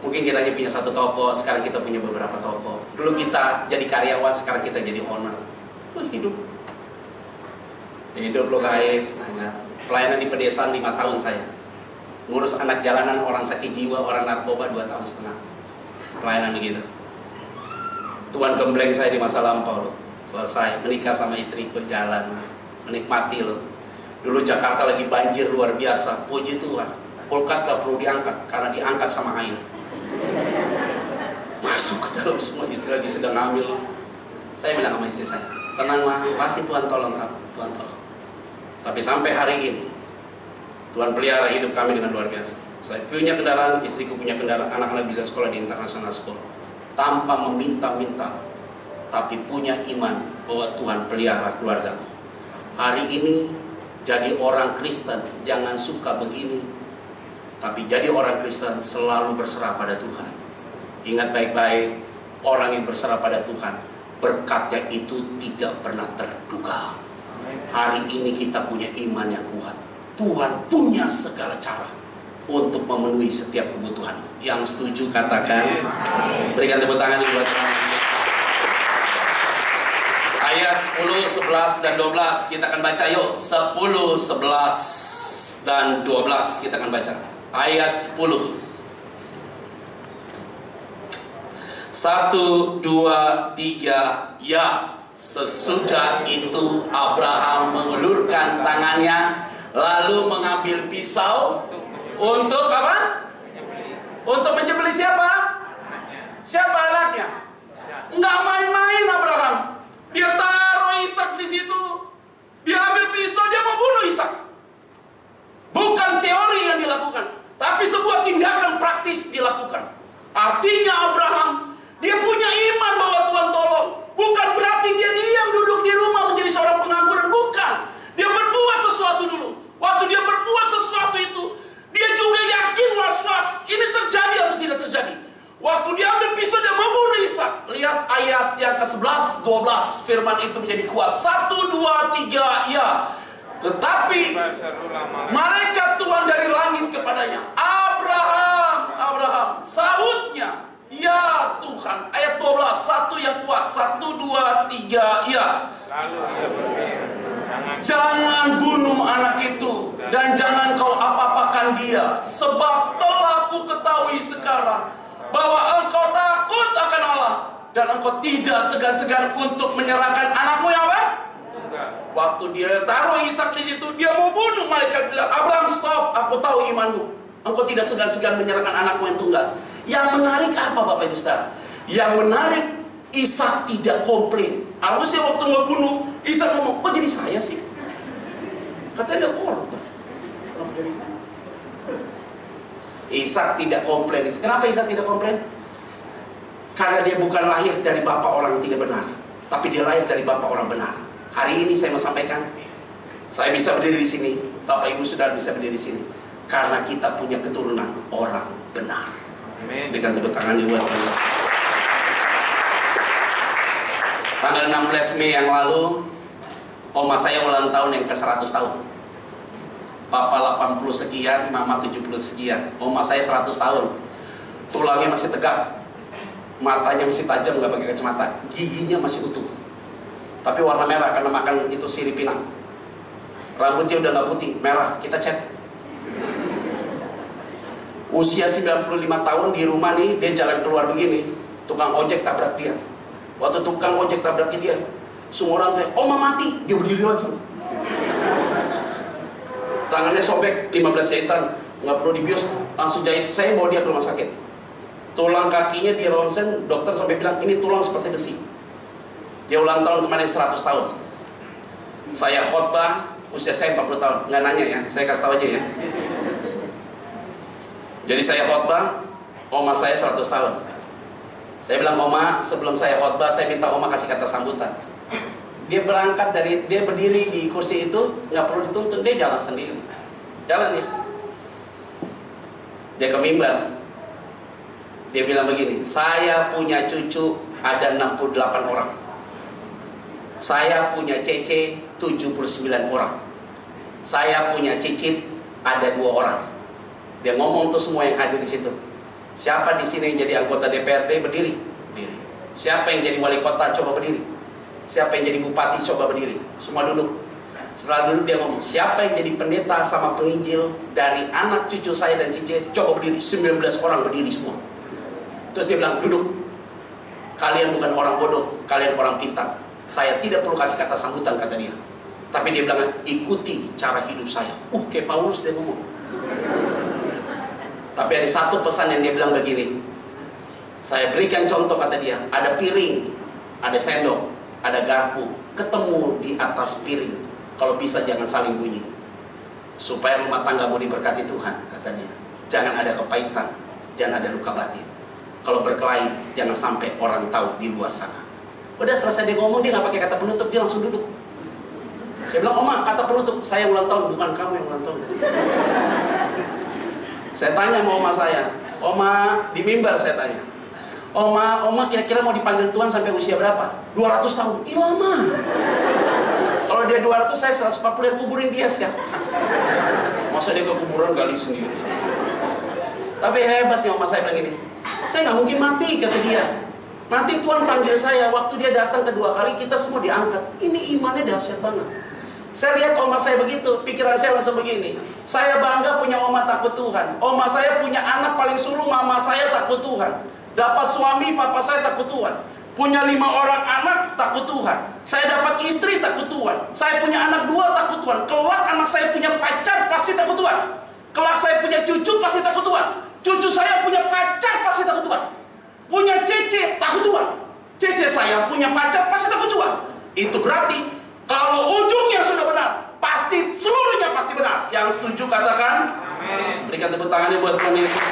Mungkin kita aja punya satu toko, sekarang kita punya beberapa toko. Dulu kita jadi karyawan, sekarang kita jadi owner. Itu hidup. Hidup lo guys. Nah, pelayanan di pedesaan 5 tahun saya. Ngurus anak jalanan, orang sakit jiwa, orang narkoba 2,5 tahun. Pelayanan begitu. Tuhan gembleng saya di masa lampau loh. Selesai, menikah sama istriku, jalan, menikmati loh. Dulu Jakarta lagi banjir luar biasa, puji Tuhan. Kulkas gak perlu diangkat, karena diangkat sama air. Masuk ke dalam semua, istri lagi sedang hamil loh. Saya bilang sama istri saya, tenang mah, pasti Tuhan tolong kamu, Tuhan tolong. Tapi sampai hari ini, Tuhan pelihara hidup kami dengan luar biasa. Saya punya kendaraan, istriku punya kendaraan, anak-anak bisa sekolah di international school. Tanpa meminta-minta, tapi punya iman bahwa Tuhan pelihara keluargaku. Hari ini, jadi orang Kristen, jangan suka begini. Tapi jadi orang Kristen selalu berserah pada Tuhan. Ingat baik-baik, orang yang berserah pada Tuhan, berkatnya itu tidak pernah terduga. Hari ini kita punya iman yang kuat. Tuhan punya segala cara untuk memenuhi setiap kebutuhan. Yang setuju katakan, berikan tepuk tangan buat Tuhan. Ayat 10, 11, dan 12 kita akan baca yuk. 10, 11, dan 12 kita akan baca. Ayat 10. 1, 2, 3, ya. Sesudah itu Abraham mengulurkan tangannya, lalu mengambil pisau untuk apa? Untuk menyembelih siapa? Siapa anaknya? Enggak main-main Abraham. Dia taruh Ishak di situ. Dia ambil pisau, dia mau bunuh Ishak. Bukan teori yang dilakukan, tapi sebuah tindakan praktis dilakukan. Artinya Abraham, dia punya iman bahwa Tuhan tolong. Bukan berarti dia diam duduk di rumah menjadi seorang pengangguran, bukan. Dia berbuat sesuatu dulu. Waktu dia berbuat sesuatu itu, dia juga yakin was-was ini terjadi atau tidak terjadi. Waktu dia ambil pisau, dia membunuh Ishak. Lihat ayat yang ke-11, 12, firman itu menjadi kuat. 1, 2, 3, ya. Tetapi malaikat Tuhan dari langit kepadanya, Abraham, Abraham. Sahutnya, ya Tuhan. Ayat 12, satu yang kuat. 1, 2, 3, ya. Lalu dia berkata, jangan bunuh anak itu, dan jangan kau apa-apakan dia, sebab telah ku ketahui sekarang bahwa engkau takut akan Allah, dan engkau tidak segan-segan untuk menyerahkan anakmu yang apa? Waktu dia taruh Ishak di situ, dia mau bunuh, malaikat bilang, Abraham stop, aku tahu imanmu, engkau tidak segan-segan menyerahkan anakmu yang tunggal. Yang menarik apa Bapak Ibu Saudara? Yang menarik, Ishak tidak komplain. Harusnya waktu mau bunuh, Ishak ngomong, kok jadi saya sih? Katanya dia korban. Ishak tidak komplain. Kenapa Ishak tidak komplain? Karena dia bukan lahir dari bapak orang yang tidak benar, tapi dia lahir dari bapak orang benar. Hari ini saya mau sampaikan, saya bisa berdiri di sini, Bapak Ibu Saudara bisa berdiri di sini, karena kita punya keturunan orang benar. Berikan tepuk tangan buat Allah. Tanggal 16 Mei yang lalu, oma saya ulang tahun yang ke-100 tahun. Papa 80 sekian, mama 70 sekian. Oma saya 100 tahun. Tulangnya masih tegak. Matanya masih tajam, nggak pakai kacamata. Giginya masih utuh. Tapi warna merah karena makan itu sirip pinang. Rambutnya udah nggak putih, merah. Kita cat. Usia 95 tahun di rumah nih, dia jalan keluar begini. Tukang ojek tabrak dia. Waktu tukang ojek tabrak dia, semua orang kayak, "Oma mati." Dia berdiri lagi. Tangannya sobek 15 jahitan, nggak perlu dibius, langsung jahit. Saya bawa dia ke rumah sakit. Tulang kakinya di ronsen, dokter sampai bilang ini tulang seperti besi. Dia ulang tahun kemarin 100 tahun. Saya khotbah, usia saya 40 tahun. Nggak nanya ya, saya kasih tahu aja ya. Jadi saya khotbah, oma saya 100 tahun. Saya bilang, "Oma, sebelum saya khotbah, saya minta oma kasih kata sambutan." Dia berangkat dia berdiri di kursi itu, nggak perlu dituntun, dia jalan sendiri. Jalan ya. Dia ke mimbar. Dia bilang begini, "Saya punya cucu ada 68 orang. Saya punya cece 79 orang. Saya punya cicit ada 2 orang." Dia ngomong tuh semua yang hadir di situ. Siapa di sini yang jadi anggota DPRD berdiri? Berdiri. Siapa yang jadi wali kota coba berdiri? Siapa yang jadi bupati coba berdiri? Semua duduk. Setelah duduk dia ngomong, "Siapa yang jadi pendeta sama penginjil dari anak cucu saya dan cici coba berdiri." 19 orang berdiri semua. Terus dia bilang, "Duduk. Kalian bukan orang bodoh, kalian orang pintar. Saya tidak perlu kasih kata sambutan," kata dia. Tapi dia bilang, "Ikuti cara hidup saya." Kayak Paulus dia ngomong. Tapi ada satu pesan yang dia bilang begini, "Saya berikan contoh," kata dia. Ada piring, ada sendok, ada garpu, ketemu di atas piring. Kalau bisa jangan saling bunyi, supaya rumah tanggamu diberkati Tuhan," kata dia. "Jangan ada kepahitan, jangan ada luka batin. Kalau berkelahi, jangan sampai orang tahu di luar sana." Udah selesai dia ngomong, dia nggak pakai kata penutup, dia langsung duduk. Saya bilang, "Oma, kata penutup." "Saya ulang tahun." "Bukan kamu yang ulang tahun." Saya tanya sama oma saya, "Oma," di mimbar saya tanya, Oma kira-kira mau dipanggil Tuhan sampai usia berapa?" 200 tahun. Ih, lama. Kalau dia 200, saya 140, yang kuburin dia sekarang. Masa dia ke kuburan gali sendiri. Tapi hebat nih oma saya bilang ini, "Saya nggak mungkin mati," kata dia. "Nanti Tuhan panggil saya." Waktu dia datang kedua kali, kita semua diangkat. Ini imannya dahsyat banget. Saya lihat oma saya begitu, pikiran saya langsung begini. Saya bangga punya oma takut Tuhan. Oma saya punya anak paling sulung, mama saya takut Tuhan. Dapat suami, papa saya takut Tuhan. Punya 5 orang anak, takut Tuhan. Saya dapat istri, takut Tuhan. Saya punya anak 2, takut Tuhan. Kelak anak saya punya pacar, pasti takut Tuhan. Kelak saya punya cucu, pasti takut Tuhan. Cucu saya punya pacar, pasti takut Tuhan. Punya cece, takut Tuhan. Cece saya punya pacar, pasti takut Tuhan. Itu berarti kalau ujungnya sudah benar, pasti seluruhnya pasti benar. Yang setuju katakan amin. Berikan tepuk tangannya buat Tuhan Yesus.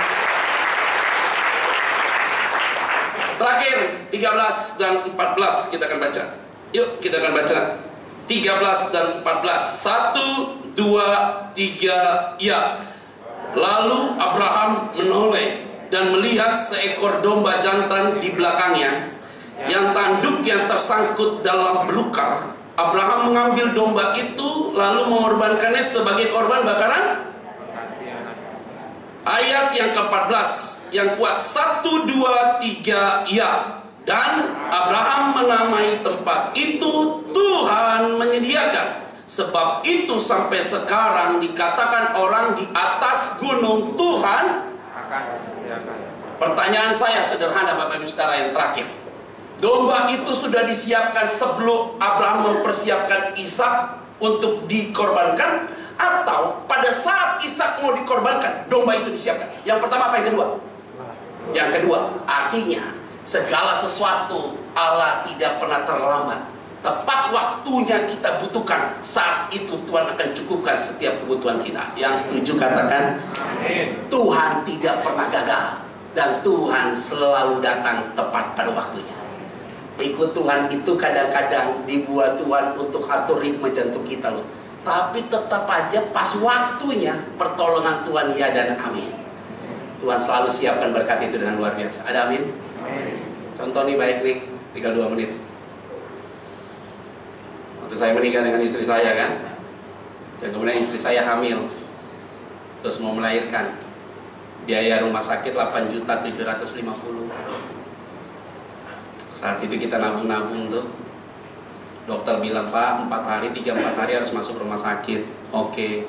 Terakhir 13 dan 14 kita akan baca. Yuk kita akan baca 13 dan 14. 1, 2, 3, ya. Lalu Abraham menoleh dan melihat seekor domba jantan di belakangnya, yang tanduk yang tersangkut dalam belukar. Abraham mengambil domba itu lalu mengorbankannya sebagai korban bakaran. Ayat yang ke-14 yang kuat, 1, 2, 3, ya. Dan Abraham menamai tempat itu Tuhan menyediakan. Sebab itu sampai sekarang dikatakan orang di atas gunung Tuhan akan menyediakan. Pertanyaan saya sederhana Bapak Ibu Saudara yang terakhir. Domba itu sudah disiapkan sebelum Abraham mempersiapkan Ishak untuk dikorbankan, atau pada saat Ishak mau dikorbankan domba itu disiapkan? Yang pertama apa, yang kedua? Yang kedua, artinya segala sesuatu Allah tidak pernah terlambat. Tepat waktunya kita butuhkan, saat itu Tuhan akan cukupkan setiap kebutuhan kita. Yang setuju katakan amin. Tuhan tidak pernah gagal, dan Tuhan selalu datang tepat pada waktunya. Ikut Tuhan itu kadang-kadang dibuat Tuhan untuk atur ritme jantung kita loh. Tapi tetap aja pas waktunya pertolongan Tuhan ya dan amin. Tuhan selalu siapkan berkat itu dengan luar biasa. Ada amin? Amin. Contoh nih baik nih, tinggal 2 menit. Waktu saya menikah dengan istri saya kan, dan kemudian istri saya hamil. terus mau melahirkan. Biaya rumah sakit 8.750.000. Saat itu kita nabung-nabung tuh. Dokter bilang, Pak, 3-4 hari harus masuk rumah sakit. Oke.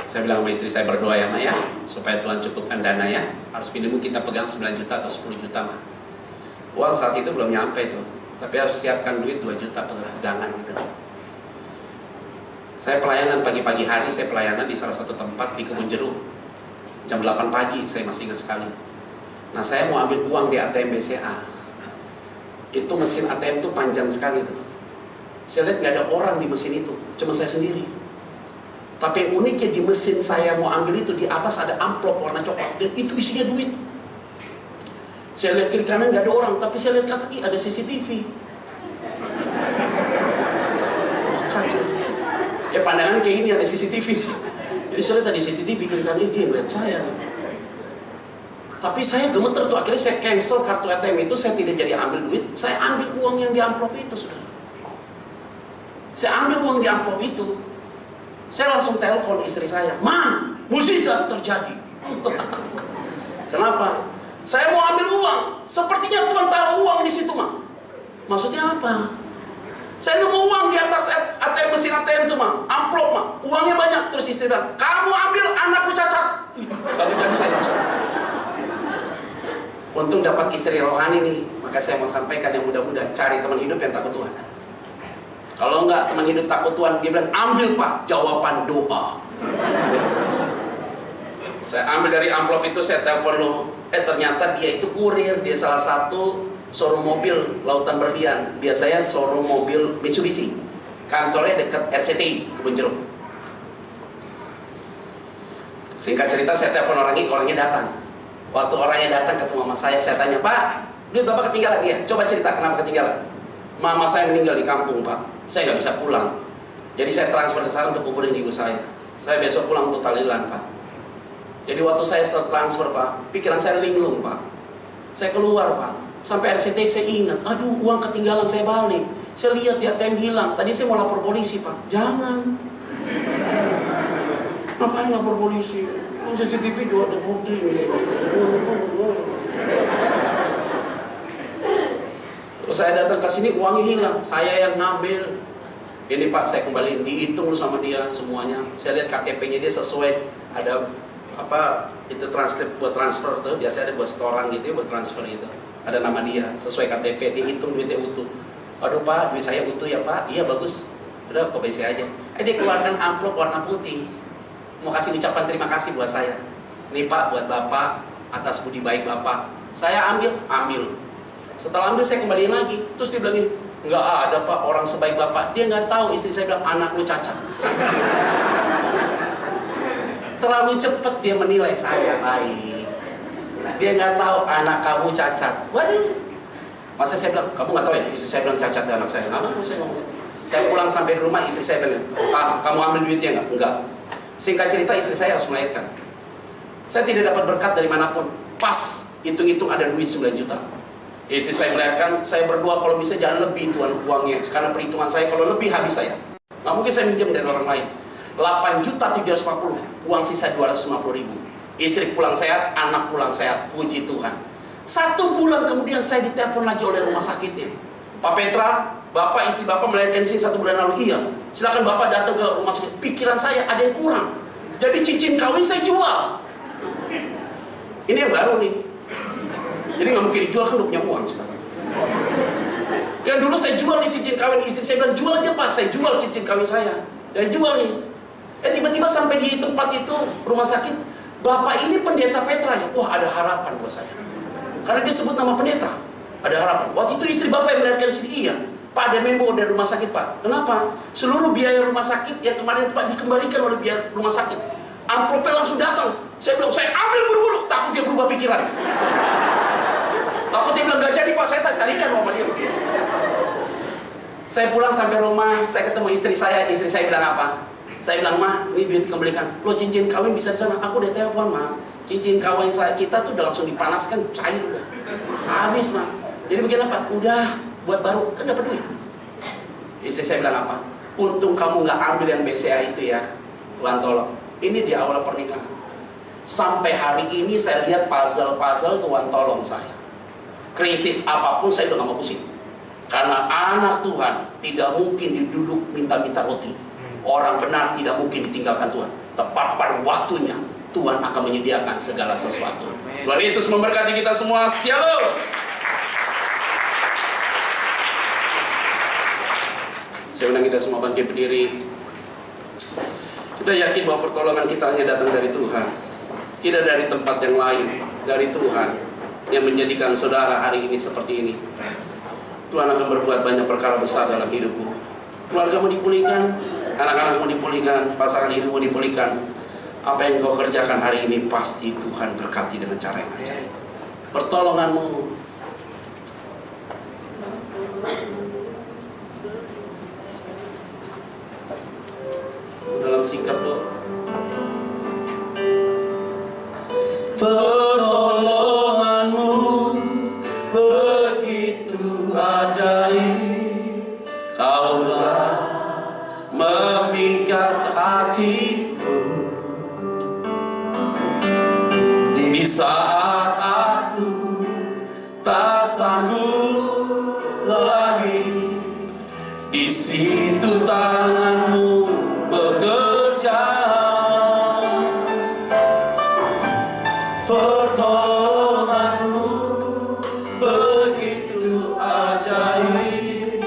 Saya bilang sama istri saya, berdoa ya Ma ya, supaya Tuhan cukupkan dana ya. Harus minimum kita pegang 9 juta atau 10 juta Ma. Uang saat itu belum nyampe tuh, tapi harus siapkan duit 2 juta pegangan gitu. Saya pelayanan pagi-pagi hari, saya pelayanan di salah satu tempat di Kebun Jeruk. Jam 8 pagi, saya masih ingat sekali. Nah, saya mau ambil uang di ATM BCA. Itu mesin ATM tuh panjang sekali tuh. Saya lihat nggak ada orang di mesin itu, cuma saya sendiri. Tapi yang uniknya di mesin saya mau ambil itu, di atas ada amplop warna coklat, dan itu isinya duit. Saya lihat kiri kanan nggak ada orang, tapi saya lihat kaki ada CCTV. Kacau. Ya pandangannya kayak ini, ada CCTV. Jadi saya lihat ada CCTV kiri kanan, dia ngeliat saya. Tapi saya gemeter tuh, akhirnya saya cancel kartu ATM itu, saya tidak jadi ambil duit, saya ambil uang yang di amplop itu, saudara. Saya ambil uang di amplop itu. Saya langsung telepon istri saya, Ma, mukjizat terjadi. Kenapa? Saya mau ambil uang, sepertinya Tuhan taruh uang di situ, Ma. Maksudnya apa? Saya nemu uang di atas ATM, mesin ATM itu, Ma, amplop, Ma, uangnya banyak. Terus istri bilang, kamu ambil, anakku cacat. Lalu jadi saya langsung. Untung dapat istri rohani nih, maka saya mau sampaikan yang muda-muda, cari teman hidup yang takut Tuhan. Kalau enggak teman hidup takut Tuhan, dia bilang, ambil Pak, jawaban doa. Saya ambil dari amplop itu, saya telepon lo. Ternyata dia itu kurir, dia salah satu showroom mobil Lautan Berlian. Dia saya showroom mobil Mitsubishi. Kantornya dekat RCTI, Kebun Jeruk. Singkat cerita, saya telepon orangnya datang. Waktu orangnya datang ketemu mama saya tanya, Pak, duit Bapak ketinggalan? Iya, coba cerita kenapa ketinggalan. Mama saya meninggal di kampung, Pak. Saya nggak bisa pulang. Jadi saya transfer ke sana untuk kuburin ibu saya. Saya besok pulang untuk tahlilan, Pak. Jadi waktu saya setelah transfer, Pak, pikiran saya linglung, Pak. Saya keluar, Pak. Sampai RCTI saya ingat, aduh, uang ketinggalan saya balik. Saya lihat di ATM hilang. Tadi saya mau lapor polisi, Pak. Jangan. Ngapain lapor polisi? CCTV juga ada bukti. Terus saya datang ke sini, uangnya hilang. Saya yang ngambil. Ini Pak, saya kembali dihitung sama dia semuanya. Saya lihat KTP-nya dia sesuai. Ada apa? Itu transkrip buat transfer tuh. Biasanya ada buat setoran gitu ya, buat transfer gitu. Ada nama dia, sesuai KTP. Dihitung duitnya utuh. Aduh Pak, duit saya utuh ya Pak. Iya bagus. Udah ke BC aja. Dia keluarkan amplop warna putih. Mau kasih ucapan terima kasih buat saya. Nih Pak, buat Bapak, atas budi baik Bapak. Saya ambil. Setelah ambil saya kembaliin lagi. Terus dia bilang, nggak ada Pak orang sebaik Bapak. Dia nggak tahu, istri saya bilang, anak lu cacat. Terlalu cepat dia menilai saya baik. Dia nggak tahu anak kamu cacat. Waduh. Masa saya bilang, kamu nggak tahu ya? Istri saya bilang cacat anak saya. Saya ngomong. Saya pulang sampai di rumah, istri saya bilang, Pak, kamu ambil duitnya nggak? Enggak. Singkat cerita, istri saya harus melahirkan. Saya tidak dapat berkat dari manapun. Pas, hitung-hitung ada duit 9 juta. Istri saya melahirkan, saya berdoa kalau bisa jangan lebih Tuhan uangnya. Karena perhitungan saya kalau lebih habis saya. Nggak mungkin saya minjem dari orang lain. 8.750.000, uang sisa 250.000. Istri pulang sehat, anak pulang sehat. Puji Tuhan. 1 bulan kemudian saya ditelepon lagi oleh rumah sakitnya. Pak Petra, Bapak istri Bapak melahirkan di sini 1 bulan lalu. Iya. Silakan Bapak datang ke rumah sakit. Pikiran saya ada yang kurang. Jadi cincin kawin saya jual. Ini yang baru nih. Jadi nggak mungkin dijual, kan udah punya uang sekarang. Yang dulu saya jual nih cincin kawin, istri saya bilang jual aja Pak, saya jual cincin kawin saya. Dan jual nih. Tiba-tiba sampai di tempat itu rumah sakit, Bapak ini pendeta Petra ya. Wah, ada harapan buat saya. Karena dia sebut nama pendeta. Ada harapan. Waktu itu istri Bapak yang melahirkan di sini. Iya. Pak, ada memo dari rumah sakit Pak. Kenapa? Seluruh biaya rumah sakit yang kemarin Pak dikembalikan oleh biaya rumah sakit. Amplopnya langsung datang. Saya bilang, saya ambil buru-buru. Takut dia berubah pikiran. Takut dia bilang, gak jadi Pak, saya tarikan sama dia. Saya pulang sampai rumah, saya ketemu istri saya bilang apa? Saya bilang, Ma, ini duit dikembalikan. Lo cincin kawin bisa di sana. Aku udah telepon, Ma. Cincin kawin kita tuh udah langsung dipanaskan, cair udah. Habis, Ma. Jadi begini apa? Udah buat baru, kan dapat duit. Istri saya bilang apa? Untung kamu nggak ambil yang BCA itu ya. Tuhan tolong. Ini di awal pernikahan. Sampai hari ini saya lihat puzzle-puzzle, Tuhan tolong saya. Krisis apapun saya udah gak mau pusing. Karena anak Tuhan tidak mungkin diduduk minta-minta roti. Orang benar tidak mungkin ditinggalkan Tuhan. Tepat pada waktunya Tuhan akan menyediakan segala sesuatu. Tuhan Yesus memberkati kita semua. Shalom. Saya undang kita semua bangkit berdiri. Kita yakin bahwa pertolongan kita hanya datang dari Tuhan, tidak dari tempat yang lain, dari Tuhan yang menjadikan saudara hari ini seperti ini. Tuhan akan berbuat banyak perkara besar dalam hidupmu. Keluargamu dipulihkan, anak-anakmu dipulihkan, pasangan hidupmu dipulihkan. Apa yang kau kerjakan hari ini pasti Tuhan berkati dengan cara yang ajaib. Pertolonganmu dalam sikap doa. Pertolonganmu begitu ajaib, Kau telah memikat hatiku di saat aku tak sanggup lagi. Di situ tanganmu bekerja. Pertolonganmu begitu ajaib,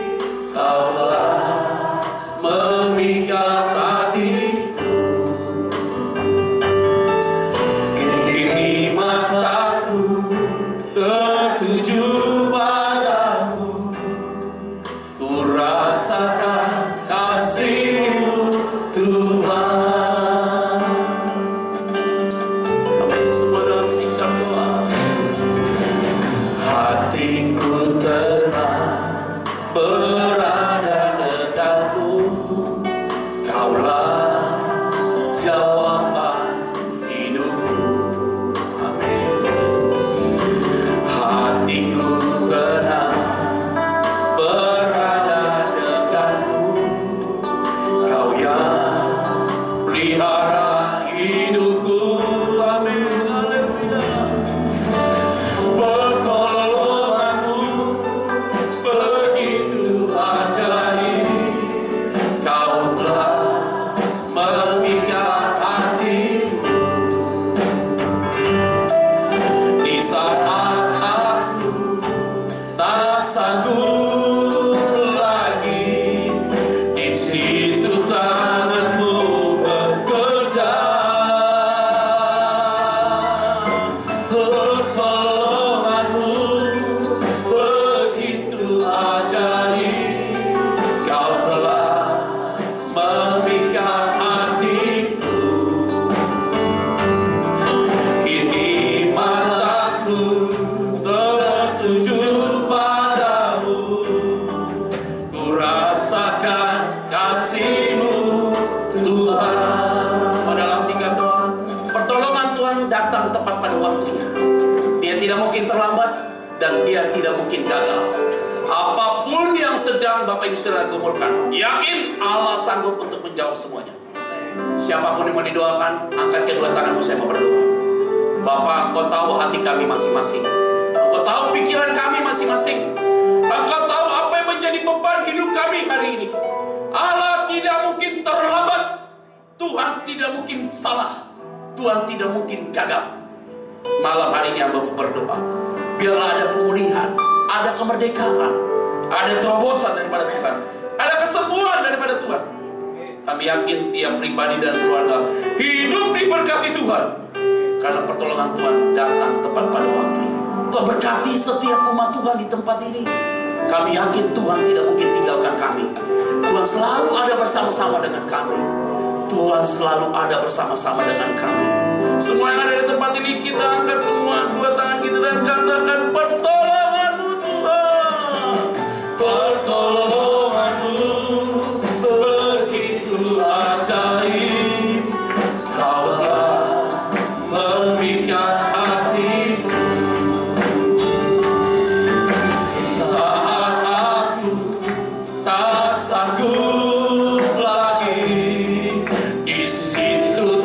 Kau telah memikat hatiku. Kini mataku tertuju padamu, ku rasakan kasih-Mu Tuhan. Amin. Semua dalam sikap doa. Hatiku tenang berada dekatmu, Kaulah jawaban hidupku. Amin. Hatiku tenang berada dekatmu, Kau yang pelihara hidupku. Amin. Haleluya. Pertolonganmu begitu ajaib, Kau telah memikat hatiku di saat aku tak sanggup lagi. Di situ tanganmu bekerja. Pertolonganmu begitu ajaib, Kau telah memikat hatiku. Kini mataku tertuju padamu, ku rasakan kasih-Mu Tuhan. Semua dalam sikap doa. Pertolongan Tuhan datang tepat pada waktunya. Dia tidak mungkin terlambat dan Dia tidak mungkin gagal. Apapun yang sedang Bapak Ibu Saudara gumulkan, yakin Allah sanggup untuk menjawab semuanya. Siapapun yang mau didoakan, angkat kedua tanganmu, saya mau berdoa. Bapa, Engkau tahu hati kami masing-masing. Engkau tahu pikiran kami masing-masing. Engkau tahu apa yang menjadi beban hidup kami hari ini. Allah tidak mungkin terlambat. Tuhan tidak mungkin salah. Tuhan tidak mungkin gagal. Malam hari ini hamba berdoa, biarlah ada pemulihan, ada kemerdekaan, ada terobosan daripada Tuhan, ada kesembuhan daripada Tuhan. Kami yakin tiap pribadi dan keluarga hidup diberkati Tuhan, karena pertolongan Tuhan datang tepat pada waktunya. Tuhan berkati setiap umat Tuhan di tempat ini. Kami yakin Tuhan tidak mungkin tinggalkan kami. Tuhan selalu ada bersama-sama dengan kami. Tuhan selalu ada bersama-sama dengan kami. Semua yang ada di tempat ini, kita angkat semua dua tangan kita dan katakan, pertolongan-Mu Tuhan. Pertolongan-Mu begitu ajaib, Kau telah memikat hatiku. Saat aku tak sanggup lagi, di situ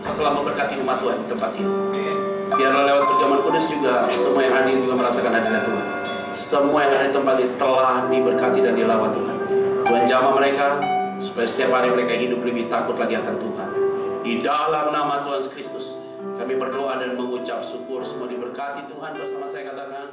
Kau telah memberkati umat Tuhan di tempat ini. Biarlah lewat perjamuan kudus juga semua yang hadir juga merasakan hadirat Tuhan. Semua yang ada di tempat ini telah diberkati dan dilawat Tuhan. Tuhan jamah mereka supaya setiap hari mereka hidup lebih takut lagi akan Tuhan. Di dalam nama Tuhan Kristus kami berdoa dan mengucap syukur. Semua diberkati Tuhan. Bersama saya katakan